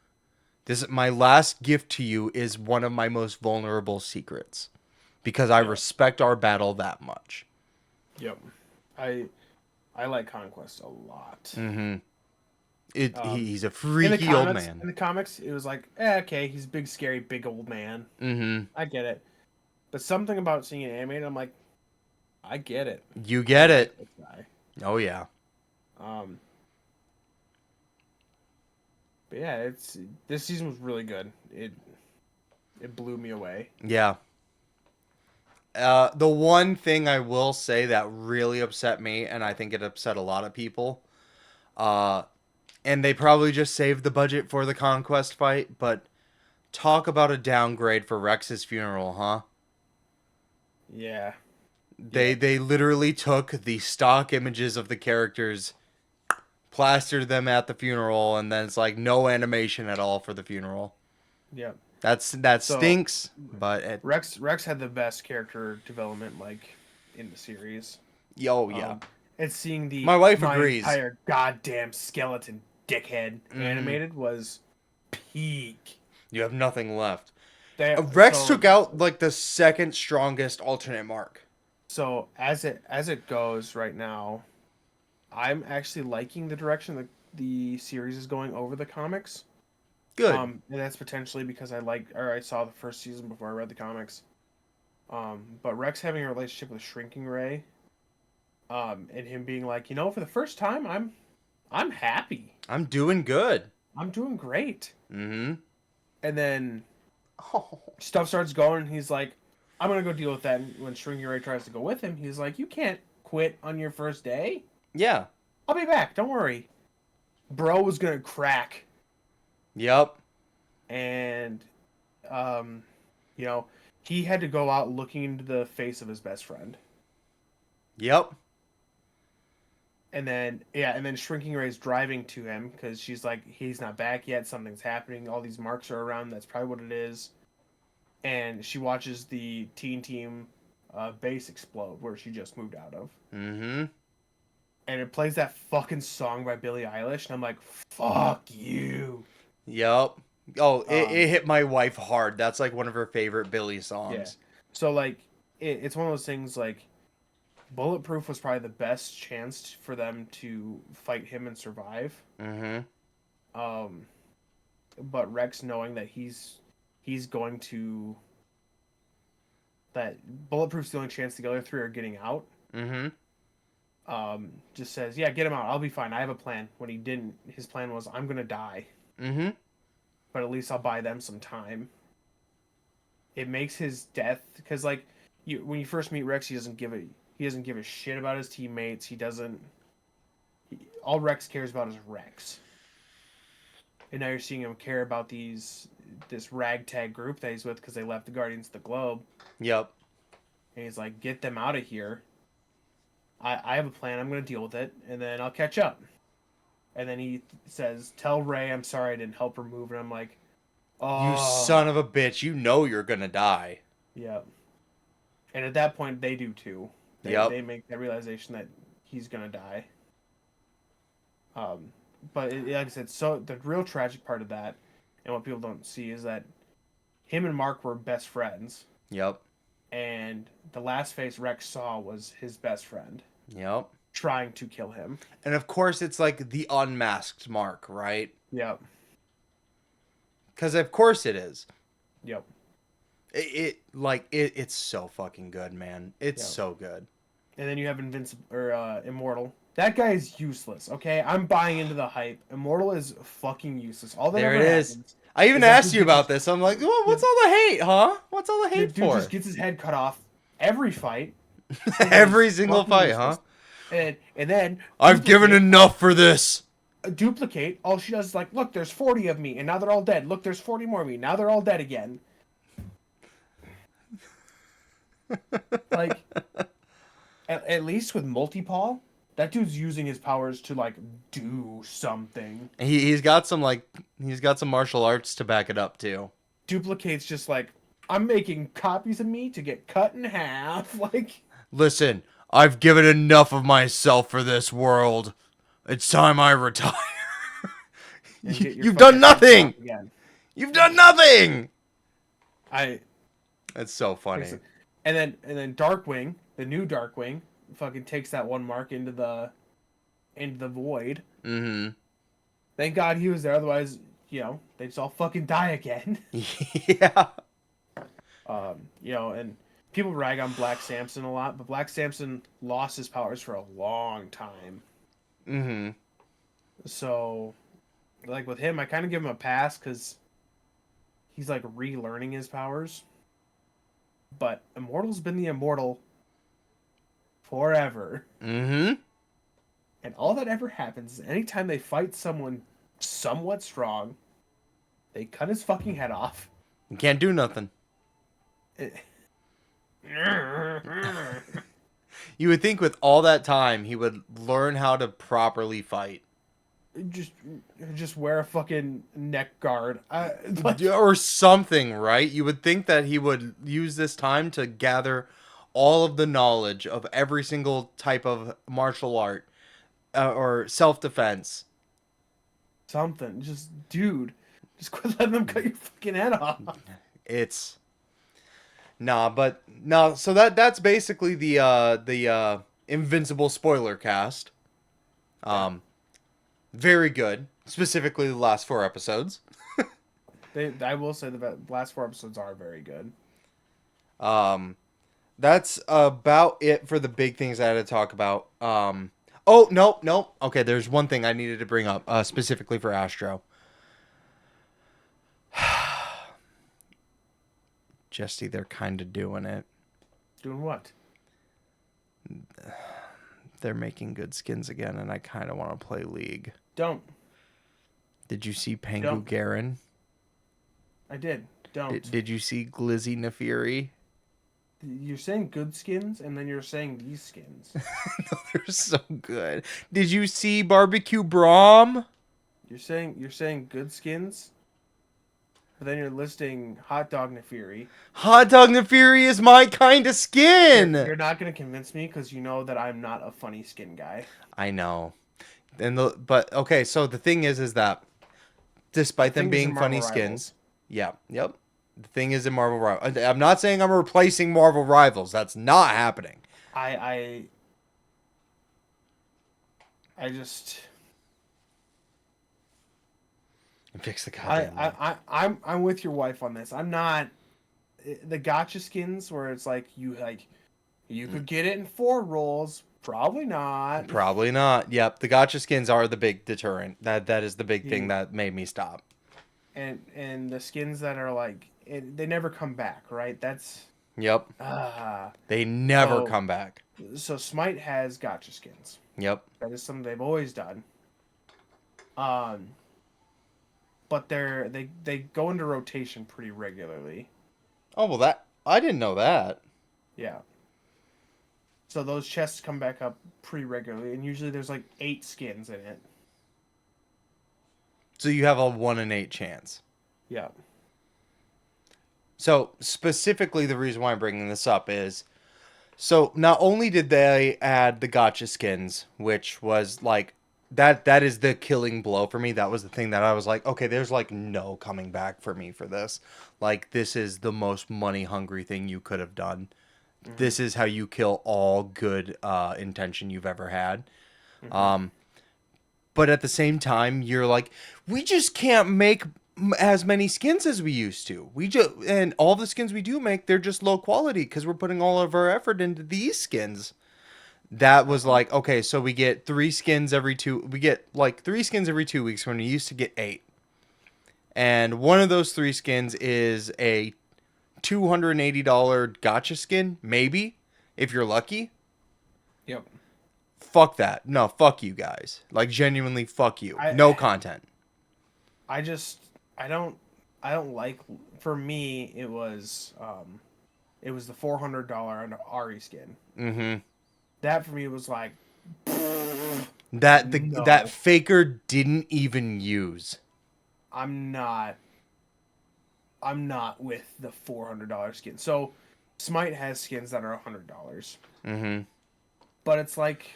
My last gift to you is one of my most vulnerable secrets. Because I Yep. respect our battle that much. Yep. I like Conquest a lot. Mm-hmm. Um, He's a freaky old man. In the comics, it was like, okay, he's a big, scary, big old man. Mm-hmm. I get it. But something about seeing it animated, I'm like, I get it. You I get like it. this guy. Oh, yeah. Um, but yeah, this season was really good. It blew me away. Yeah. The one thing I will say that really upset me, and I think it upset a lot of people, and they probably just saved the budget for the Conquest fight, but talk about a downgrade for Rex's funeral, huh? Yeah. They literally took the stock images of the characters, plastered them at the funeral, and then it's like no animation at all for the funeral. Yeah. That So stinks, but Rex had the best character development in the series. oh yeah, And seeing my wife my agrees. entire goddamn skeleton dickhead Mhm. animated was peak. You have nothing left. They, Rex took out like the second strongest alternate Mark. so as it goes right now, I'm actually liking the direction that the series is going over the comics. Good. And that's potentially because I saw the first season before I read the comics. But Rex having a relationship with Shrinking Ray, and him being like, for the first time, I'm happy. I'm doing good. I'm doing great. Mm-hmm. And then Oh. stuff starts going, and he's like, I'm gonna go deal with that. And when Shrinking Ray tries to go with him, he's like, you can't quit on your first day. Yeah. I'll be back. Don't worry. Bro was gonna crack, Yep. and um, you know, he had to go out looking into the face of his best friend. Yep. And then Shrinking Ray's driving to him because she's like, he's not back yet. Something's happening. All these marks are around. That's probably what it is. And she watches the Teen Team base explode where she just moved out of. Mm-hmm. And it plays that fucking song by Billie Eilish, and I'm like, fuck you. Yep. Oh, it Um, hit my wife hard. That's like one of her favorite Billy yeah. songs. So like, it's one of those things like, Bulletproof was probably the best chance for them to fight him and survive. Mm-hmm. But Rex knowing that he's going to that Bulletproof's the only chance the other three are getting out. Mm-hmm. Just says, yeah, get him out. I'll be fine. I have a plan. When he didn't, his plan was, I'm gonna die, Mm-hmm. but at least I'll buy them some time. It makes his death because when you first meet Rex, he doesn't give a shit about his teammates. All Rex cares about is Rex. And now you're seeing him care about this ragtag group that he's with because they left the Guardians of the Globe. Yep. And he's like, get them out of here. I have a plan. I'm gonna deal with it, and then I'll catch up. And then he says, "Tell Ray I'm sorry I didn't help her move." And I'm like, You son "Oh, of a bitch! You know you're gonna die. yeah." And at that point, they do too. Yep. They make that realization that he's gonna die. Um, but like I said, so the real tragic part of that, and what people don't see, is that him and Mark were best friends, Yep. and the last face Rex saw was his best friend Yep. trying to kill him. And of course, it's like the unmasked Mark, right? Yep. Because of course it is. Yep. It's so fucking good, man. It's Yep. so good. And then you have Invincible or Immortal. That guy is useless. Okay, I'm buying into the hype. Immortal is fucking useless. All that There ever it is. happens I even is that asked dude you gets about his, this. I'm like, oh, yeah, what's all the hate, huh? What's all the the hate dude for? just gets his head cut off every fight. And Every is single fucking fight, huh? useless. And then I've given duplicate, enough for this. duplicate. All she does is like, look, there's 40 of me, and now they're all dead. Look, there's 40 more of me. Now they're all dead again. Like, at least with Multipaw, that dude's using his powers to like do something. He's got some martial arts to back it up too. Duplicate's just like, I'm making copies of me to get cut in half. Like, Listen, I've given enough of myself for this world. It's time I retire. and get your You've fucking done head cut nothing. off again. You've done nothing. I That's so funny. and then Darkwing, the new Darkwing, fucking takes that one mark into the void. Mm-hmm. Thank God he was there, otherwise, they'd just all fucking die again. Yeah. And people rag on Black Samson a lot, but Black Samson lost his powers for a long time. Mm-hmm. So, like with him, I kind of give him a pass because he's like relearning his powers. But Immortal's been the Immortal forever. Mm-hmm. And all that ever happens is anytime they fight someone somewhat strong, they cut his fucking head off. You can't do nothing. You would think with all that time he would learn how to properly fight. just just wear a fucking neck guard. Or something, right? You would think that he would use this time to gather all of the knowledge of every single type of martial art or self-defense. Something. Dude, just quit letting them cut your fucking head off. It's but no. So that's basically the Invincible spoiler cast. Very good. Specifically, the last 4 episodes. I will say the last 4 episodes are very good. That's about it for the big things I had to talk about. Oh, no. Okay, there's one thing I needed to bring up, specifically for Astro. Jesse, they're kind of doing it. Doing what? They're making good skins again, and I kind of want to play League. Don't. Did you see Pengu Don't. Garen? I did. Don't. Did you see Glizzy Nefiri? You're saying good skins, and then you're saying these skins. They're so good. Did you see Barbecue Brom? You're saying good skins, but then you're listing Hot Dog Nefiri. Hot Dog Nefiri is my kind of skin. You're not gonna convince me because you know that I'm not a funny skin guy. I know. But okay, so the thing is that despite them being funny skins, yep. The thing is in Marvel Rivals. I'm not saying I'm replacing Marvel Rivals. That's not happening. I just fix the goddamn. I'm with your wife on this. I'm not the gotcha skins where it's like you could get it in 4 rolls. Probably not. Probably not. Yep, the gotcha skins are the big deterrent. That is the big thing that made me stop. And the skins that are like they never come back, right? That's yep. They never come back. So Smite has gotcha skins. Yep. That is something they've always done. But they go into rotation pretty regularly. Oh well, I didn't know that. Yeah. So those chests come back up pretty regularly, and usually there's like 8 skins in it. So you have a 1 in 8 chance. Yeah. So specifically, the reason why I'm bringing this up is, so not only did they add the gotcha skins, which was like that is the killing blow for me. That was the thing that I was like, okay, there's like no coming back for me for this. Like, this is the most money hungry thing you could have done. This is how you kill all good intention you've ever had. But at the same time, you're like, we just can't make as many skins as we used to. And all the skins we do make, they're just low quality because we're putting all of our effort into these skins. That was like, okay, so we get 3 skins every 2. We get like 3 skins every 2 weeks when we used to get 8. And one of those 3 skins is a $280 gotcha skin, maybe, if you're lucky. Yep. Fuck that. No, fuck you guys. Like, genuinely, fuck you. No content. I don't like. For me, it was the $400 Ari skin. Mm-hmm. That for me was like that Faker didn't even use. I'm not with the $400 skin. So Smite has skins that are $100. Mm-hmm. But it's like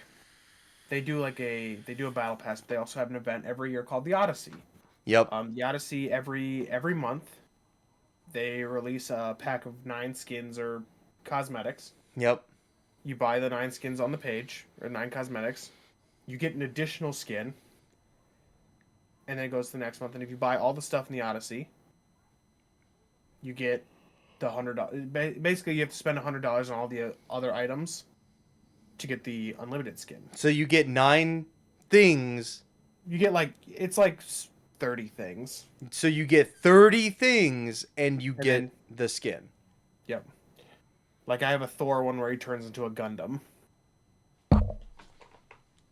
they do a battle pass, but they also have an event every year called the Odyssey. Yep. The Odyssey every month they release a pack of 9 skins or cosmetics. Yep. You buy the 9 skins on the page, or 9 cosmetics. You get an additional skin. And then it goes to the next month. And if you buy all the stuff in the Odyssey, you get the $100. Basically, you have to spend $100 on all the other items to get the unlimited skin. So you get 9 things. You get it's like 30 things. So you get 30 things, and you get the skin. Yep. Like, I have a Thor one where he turns into a Gundam.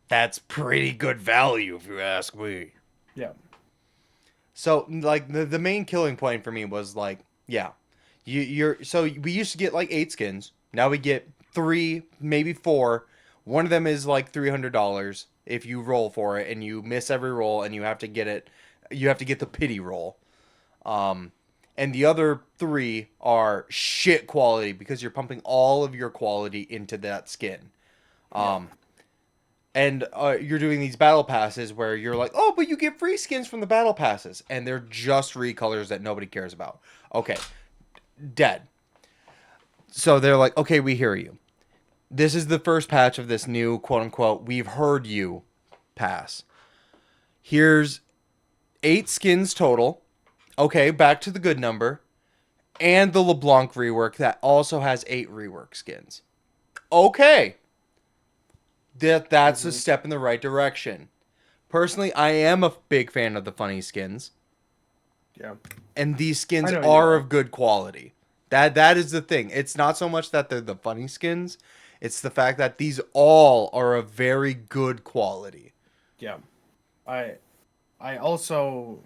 That's pretty good value, if you ask me. Yeah. So, like, the main killing point for me was, like, yeah. So we used to get, like, 8 skins. Now we get 3, maybe 4. One of them is, like, $300 if you roll for it, and you miss every roll, and you have to get it. You have to get the pity roll. And the other 3 are shit quality because you're pumping all of your quality into that skin. And you're doing these battle passes where you're like, oh, but you get free skins from the battle passes. And they're just recolors that nobody cares about. Okay. Dead. So they're like, okay, we hear you. This is the first patch of this new, quote-unquote, we've heard you pass. Here's 8 skins total. Okay, back to the good number. And the LeBlanc rework that also has 8 rework skins. Okay. That's a step in the right direction. Personally, I am a big fan of the funny skins. Yeah. And these skins are of good quality. That is the thing. It's not so much that they're the funny skins. It's the fact that these all are of very good quality. Yeah. I also...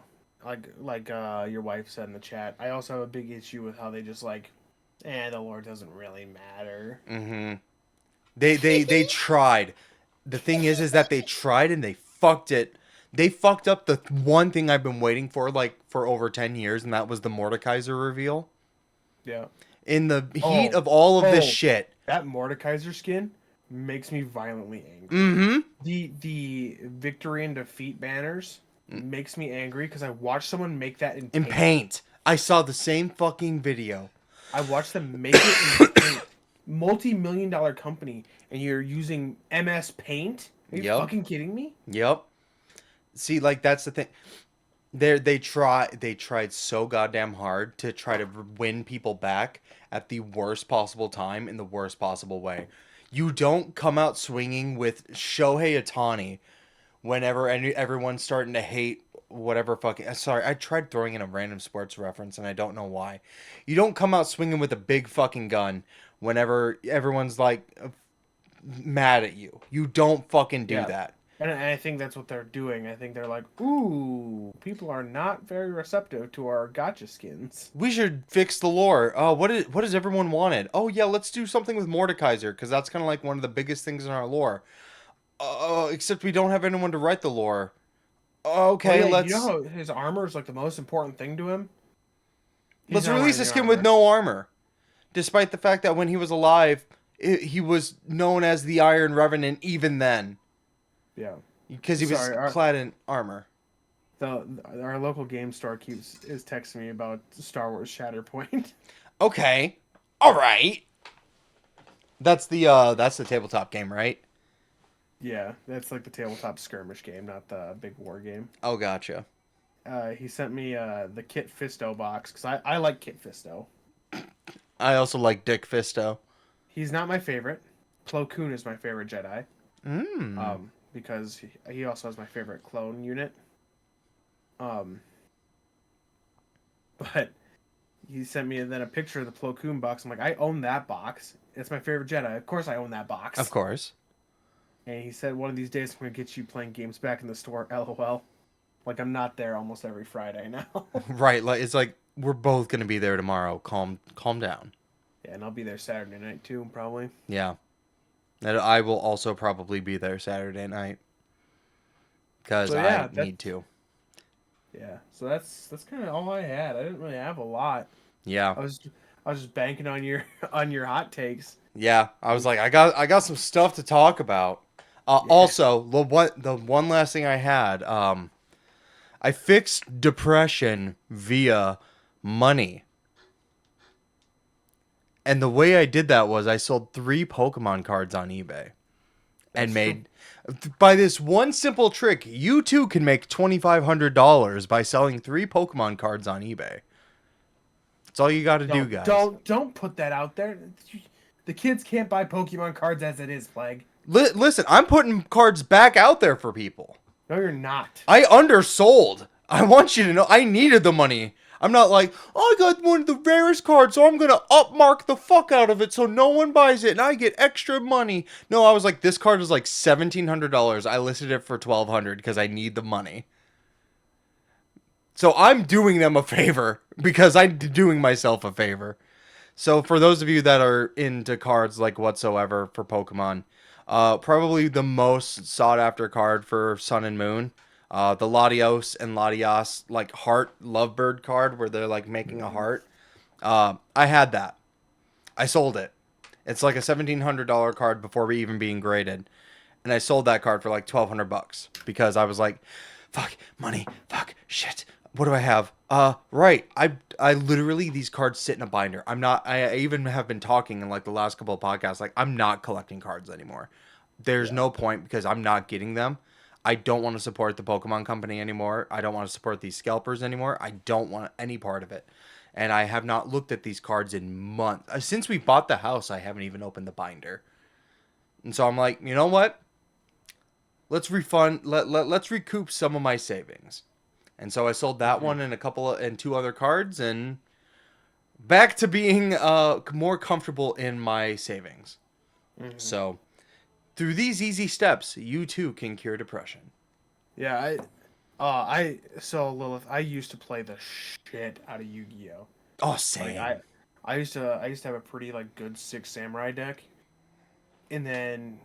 Like your wife said in the chat, I also have a big issue with how they just the lore doesn't really matter. Mm-hmm. They tried. The thing is that they tried and they fucked it. They fucked up the one thing I've been waiting for for over 10 years, and that was the Mordekaiser reveal. Yeah. In the heat of all of this shit. That Mordekaiser skin makes me violently angry. Mm-hmm. The victory and defeat banners makes me angry because I watched someone make that in paint. I saw the same fucking video. I watched them make it in paint. Multi-million-dollar company, and you're using MS Paint? Are you fucking kidding me? Yep. See, like, that's the thing. They tried so goddamn hard to try to win people back at the worst possible time in the worst possible way. You don't come out swinging with Shohei Ohtani whenever everyone's starting to hate whatever fucking... Sorry, I tried throwing in a random sports reference, and I don't know why. You don't come out swinging with a big fucking gun whenever everyone's, like, mad at you. You don't fucking do that. And I think that's what they're doing. I think they're like, ooh, people are not very receptive to our gotcha skins. We should fix the lore. What does everyone wanted? Oh yeah, let's do something with Mordekaiser because that's kind of like one of the biggest things in our lore. Except we don't have anyone to write the lore. Oh Okay, yeah, you know let's how his armor is like the most important thing to him? He's let's not release wearing a the skin with armor. no armor, despite the fact that when he was alive, he was known as the Iron Revenant even then Yeah. because he was Sorry, clad in armor. the our local game store is texting me about Star Wars Shatterpoint. Okay, all right. That's the tabletop game, right? Yeah, that's like the tabletop skirmish game, not the big war game. Oh, gotcha. He sent me the Kit Fisto box because I like Kit Fisto. I also like Dick Fisto. He's not my favorite. Plo Koon is my favorite Jedi. Mmm. Because he also has my favorite clone unit. Um, but he sent me then a picture of the Plo Koon box. I'm like, I own that box. It's my favorite Jedi. Of course, I own that box. Of course. And he said, one of these days I'm gonna get you playing games back in the store. LOL. Like I'm not there almost every Friday now. Right, like it's like we're both gonna be there tomorrow. Calm down. Yeah, and I'll be there Saturday night too, probably. Yeah. And I will also probably be there Saturday night. Because So yeah, I need to. So that's kind of all I had. I didn't really have a lot. Yeah. I was just banking on your on your hot takes. Yeah. I was like, I got some stuff to talk about. Yeah. Also, the one last thing I had, I fixed depression via money. And the way I did that was I sold 3 Pokemon cards on eBay. And That's made by this one simple trick, you too can make $2,500 by selling 3 Pokemon cards on eBay. That's all you got to do, guys. Don't put that out there. The kids can't buy Pokemon cards as it is, Plague. Listen, I'm putting cards back out there for people. No, you're not. I undersold. I want you to know I needed the money. I'm not like, oh, I got one of the rarest cards, so I'm going to upmark the fuck out of it so no one buys it and I get extra money. No, I was like, this card is like $1,700. I listed it for $1,200 because I need the money. So I'm doing them a favor because I'm doing myself a favor. So for those of you that are into cards like whatsoever for Pokemon, probably the most sought after card for Sun and Moon, the Latios and Latias like heart lovebird card where they're like making a heart. I had that. I sold it. It's like a $1,700 card before even being graded, and I sold that card for like $1,200 because I was like, fuck money, fuck shit. What do I have? Right. I literally, these cards sit in a binder. I even have been talking in like the last couple of podcasts, like I'm not collecting cards anymore. There's no point because I'm not getting them. I don't want to support the Pokemon company anymore. I don't want to support these scalpers anymore. I don't want any part of it. And I have not looked at these cards in months. Since we bought the house, I haven't even opened the binder. And so I'm like, you know what? Let's let's recoup some of my savings. And so I sold that one and 2 other cards and back to being more comfortable in my savings. Mm-hmm. So through these easy steps, you too can cure depression. Yeah, so Lilith, I used to play the shit out of Yu-Gi-Oh. Oh, same. Like I used to have a pretty like good 6 samurai deck. And then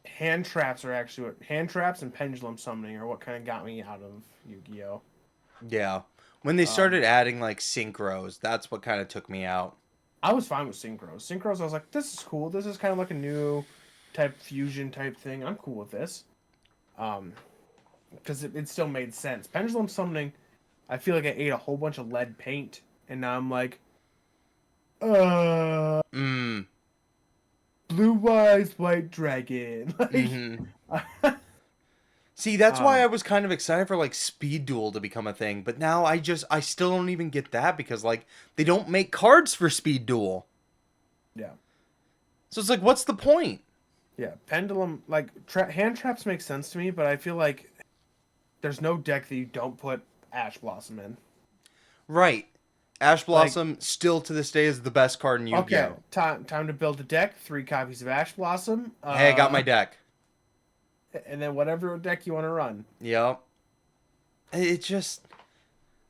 hand traps and pendulum summoning are what kind of got me out of Yu-Gi-Oh. Yeah. When they started adding like synchros, that's what kind of took me out. I was fine with synchros. Synchros, I was like, this is cool. This is kind of like a new type fusion type thing. I'm cool with this. Because it still made sense. Pendulum summoning, I feel like I ate a whole bunch of lead paint, and now I'm like, blue eyes, white dragon. Like, Mm-hmm. See, that's why I was kind of excited for like Speed Duel to become a thing, but now I still don't even get that because like they don't make cards for Speed Duel. Yeah. So it's like, what's the point? Yeah, pendulum, like, hand traps make sense to me, but I feel like there's no deck that you don't put Ash Blossom in. Right. Ash Blossom still to this day is the best card in Yu-Gi-Oh. Okay, time to build a deck. 3 copies of Ash Blossom. Hey, I got my deck. and then whatever deck you want to run. Yep. It just...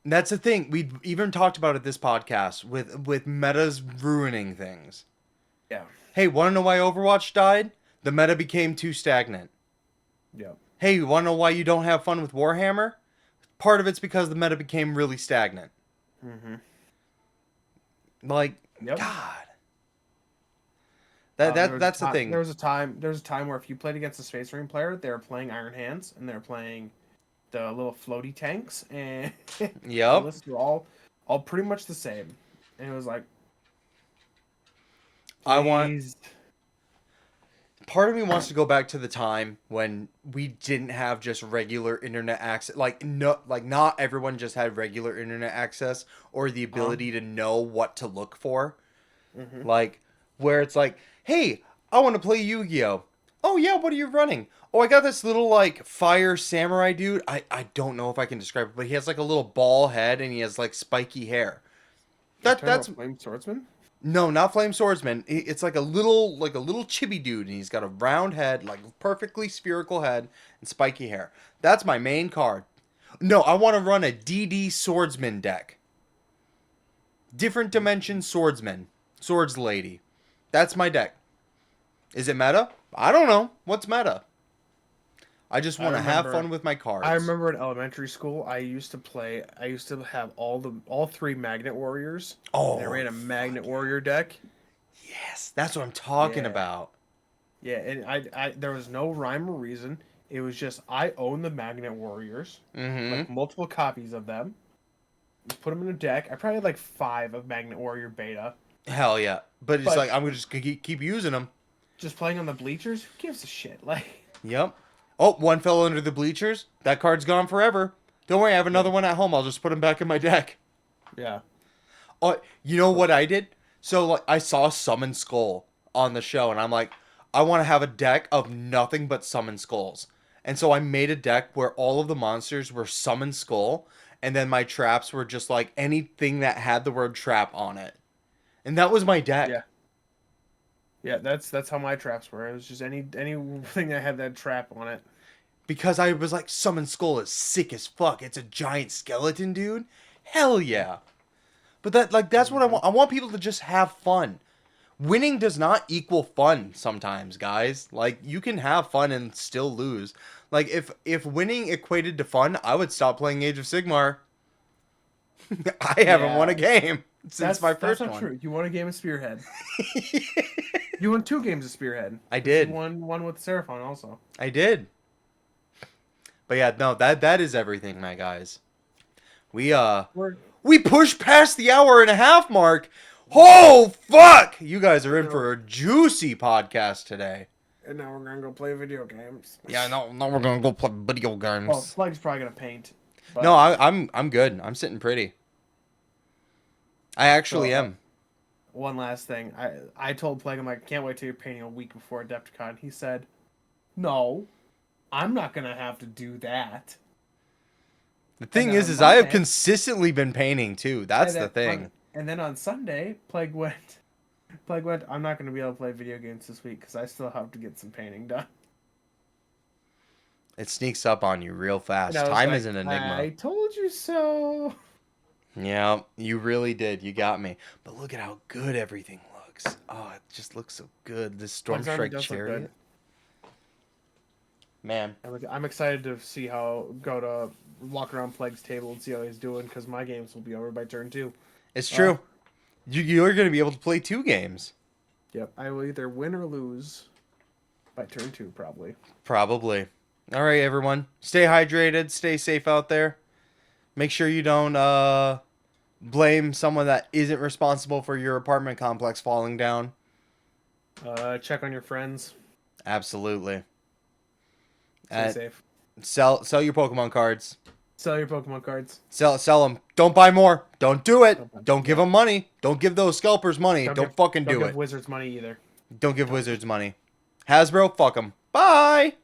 That's the thing. We even talked about it this podcast with metas ruining things. Yeah. Hey, want to know why Overwatch died? The meta became too stagnant. Yeah. Hey, you want to know why you don't have fun with Warhammer? Part of it's because the meta became really stagnant. Mm-hmm. Like, Yep. God. That's the thing. There was a time where if you played against a Space Marine player, they were playing Iron Hands and they're playing the little floaty tanks, and the Yep. lists were all pretty much the same. And it was like, I want... please. Part of me wants to go back to the time when we didn't have just regular internet access. Like not everyone just had regular internet access or the ability to know what to look for. Mm-hmm. Like, where it's like, hey, I want to play Yu-Gi-Oh! Oh yeah, what are you running? Oh, I got this little like fire samurai dude. I don't know if I can describe it, but he has like a little ball head and he has like spiky hair. That's Flame Swordsman. No, not Flame Swordsman. It's like a little chibi dude, and he's got a round head, like perfectly spherical head, and spiky hair. That's my main card. No, I want to run a DD Swordsman deck. Different dimension swordsman. Swords lady. That's my deck. Is it meta? I don't know. What's meta? I just want to have fun with my cards. I remember in elementary school, I used to have all three Magnet Warriors. Oh, they ran a Magnet Warrior deck. Yes, that's what I'm talking about. Yeah, and I there was no rhyme or reason. It was just I own the Magnet Warriors, like multiple copies of them. Put them in a deck. I probably had like 5 of Magnet Warrior Beta. Hell yeah, but it's like I'm gonna just keep using them. Just playing on the bleachers. Who gives a shit? Like. Yep. Oh, one fell under the bleachers. That card's gone forever. Don't worry, I have another one at home. I'll just put him back in my deck. Yeah. Oh, you know what I did? So like I saw Summon Skull on the show, and I'm like, I want to have a deck of nothing but Summon Skulls. And so I made a deck where all of the monsters were Summon Skull, and then my traps were just like anything that had the word trap on it. And that was my deck. Yeah. Yeah, that's how my traps were. It was just anything that had that trap on it. Because I was like, Summon Skull is sick as fuck. It's a giant skeleton, dude. Hell yeah. But that's what I want. I want people to just have fun. Winning does not equal fun sometimes, guys. Like, you can have fun and still lose. Like, if winning equated to fun, I would stop playing Age of Sigmar. I haven't won a game since my first one. That's not true. You won a game of Spearhead. You won 2 games of Spearhead. I did. You won one with Seraphon also. I did. But yeah, no, that is everything, my guys. We pushed past the hour-and-a-half mark. Oh fuck! You guys are in for a juicy podcast today. And now we're gonna go play video games. Yeah, no, we're gonna go play video games. Well, Flag's probably gonna paint. But... No, I'm good. I'm sitting pretty. I actually am. One last thing. I told Plague, I'm like, I can't wait till you're painting a week before Adepticon. He said, no, I'm not going to have to do that. The thing is I have consistently been painting too. That's the thing. And then on Sunday, Plague went, I'm not going to be able to play video games this week because I still have to get some painting done. It sneaks up on you real fast. Time is an enigma. I told you so. Yeah, you really did. You got me. But look at how good everything looks. Oh, it just looks so good. This Stormstrike Chariot. Man. I'm excited to see go to walk around Plague's table and see how he's doing because my games will be over by turn 2. It's true. You're going to be able to play 2 games. Yep. I will either win or lose by turn 2, probably. Probably. All right, everyone. Stay hydrated. Stay safe out there. Make sure you don't blame someone that isn't responsible for your apartment complex falling down. Check on your friends. Absolutely. Stay safe. Sell your Pokemon cards. Sell your Pokemon cards. Sell them. Don't buy more. Don't do it. Don't give them money. Don't give those scalpers money. Don't fucking do it. Don't give Wizards money either. Don't give Wizards money. Hasbro, fuck them. Bye.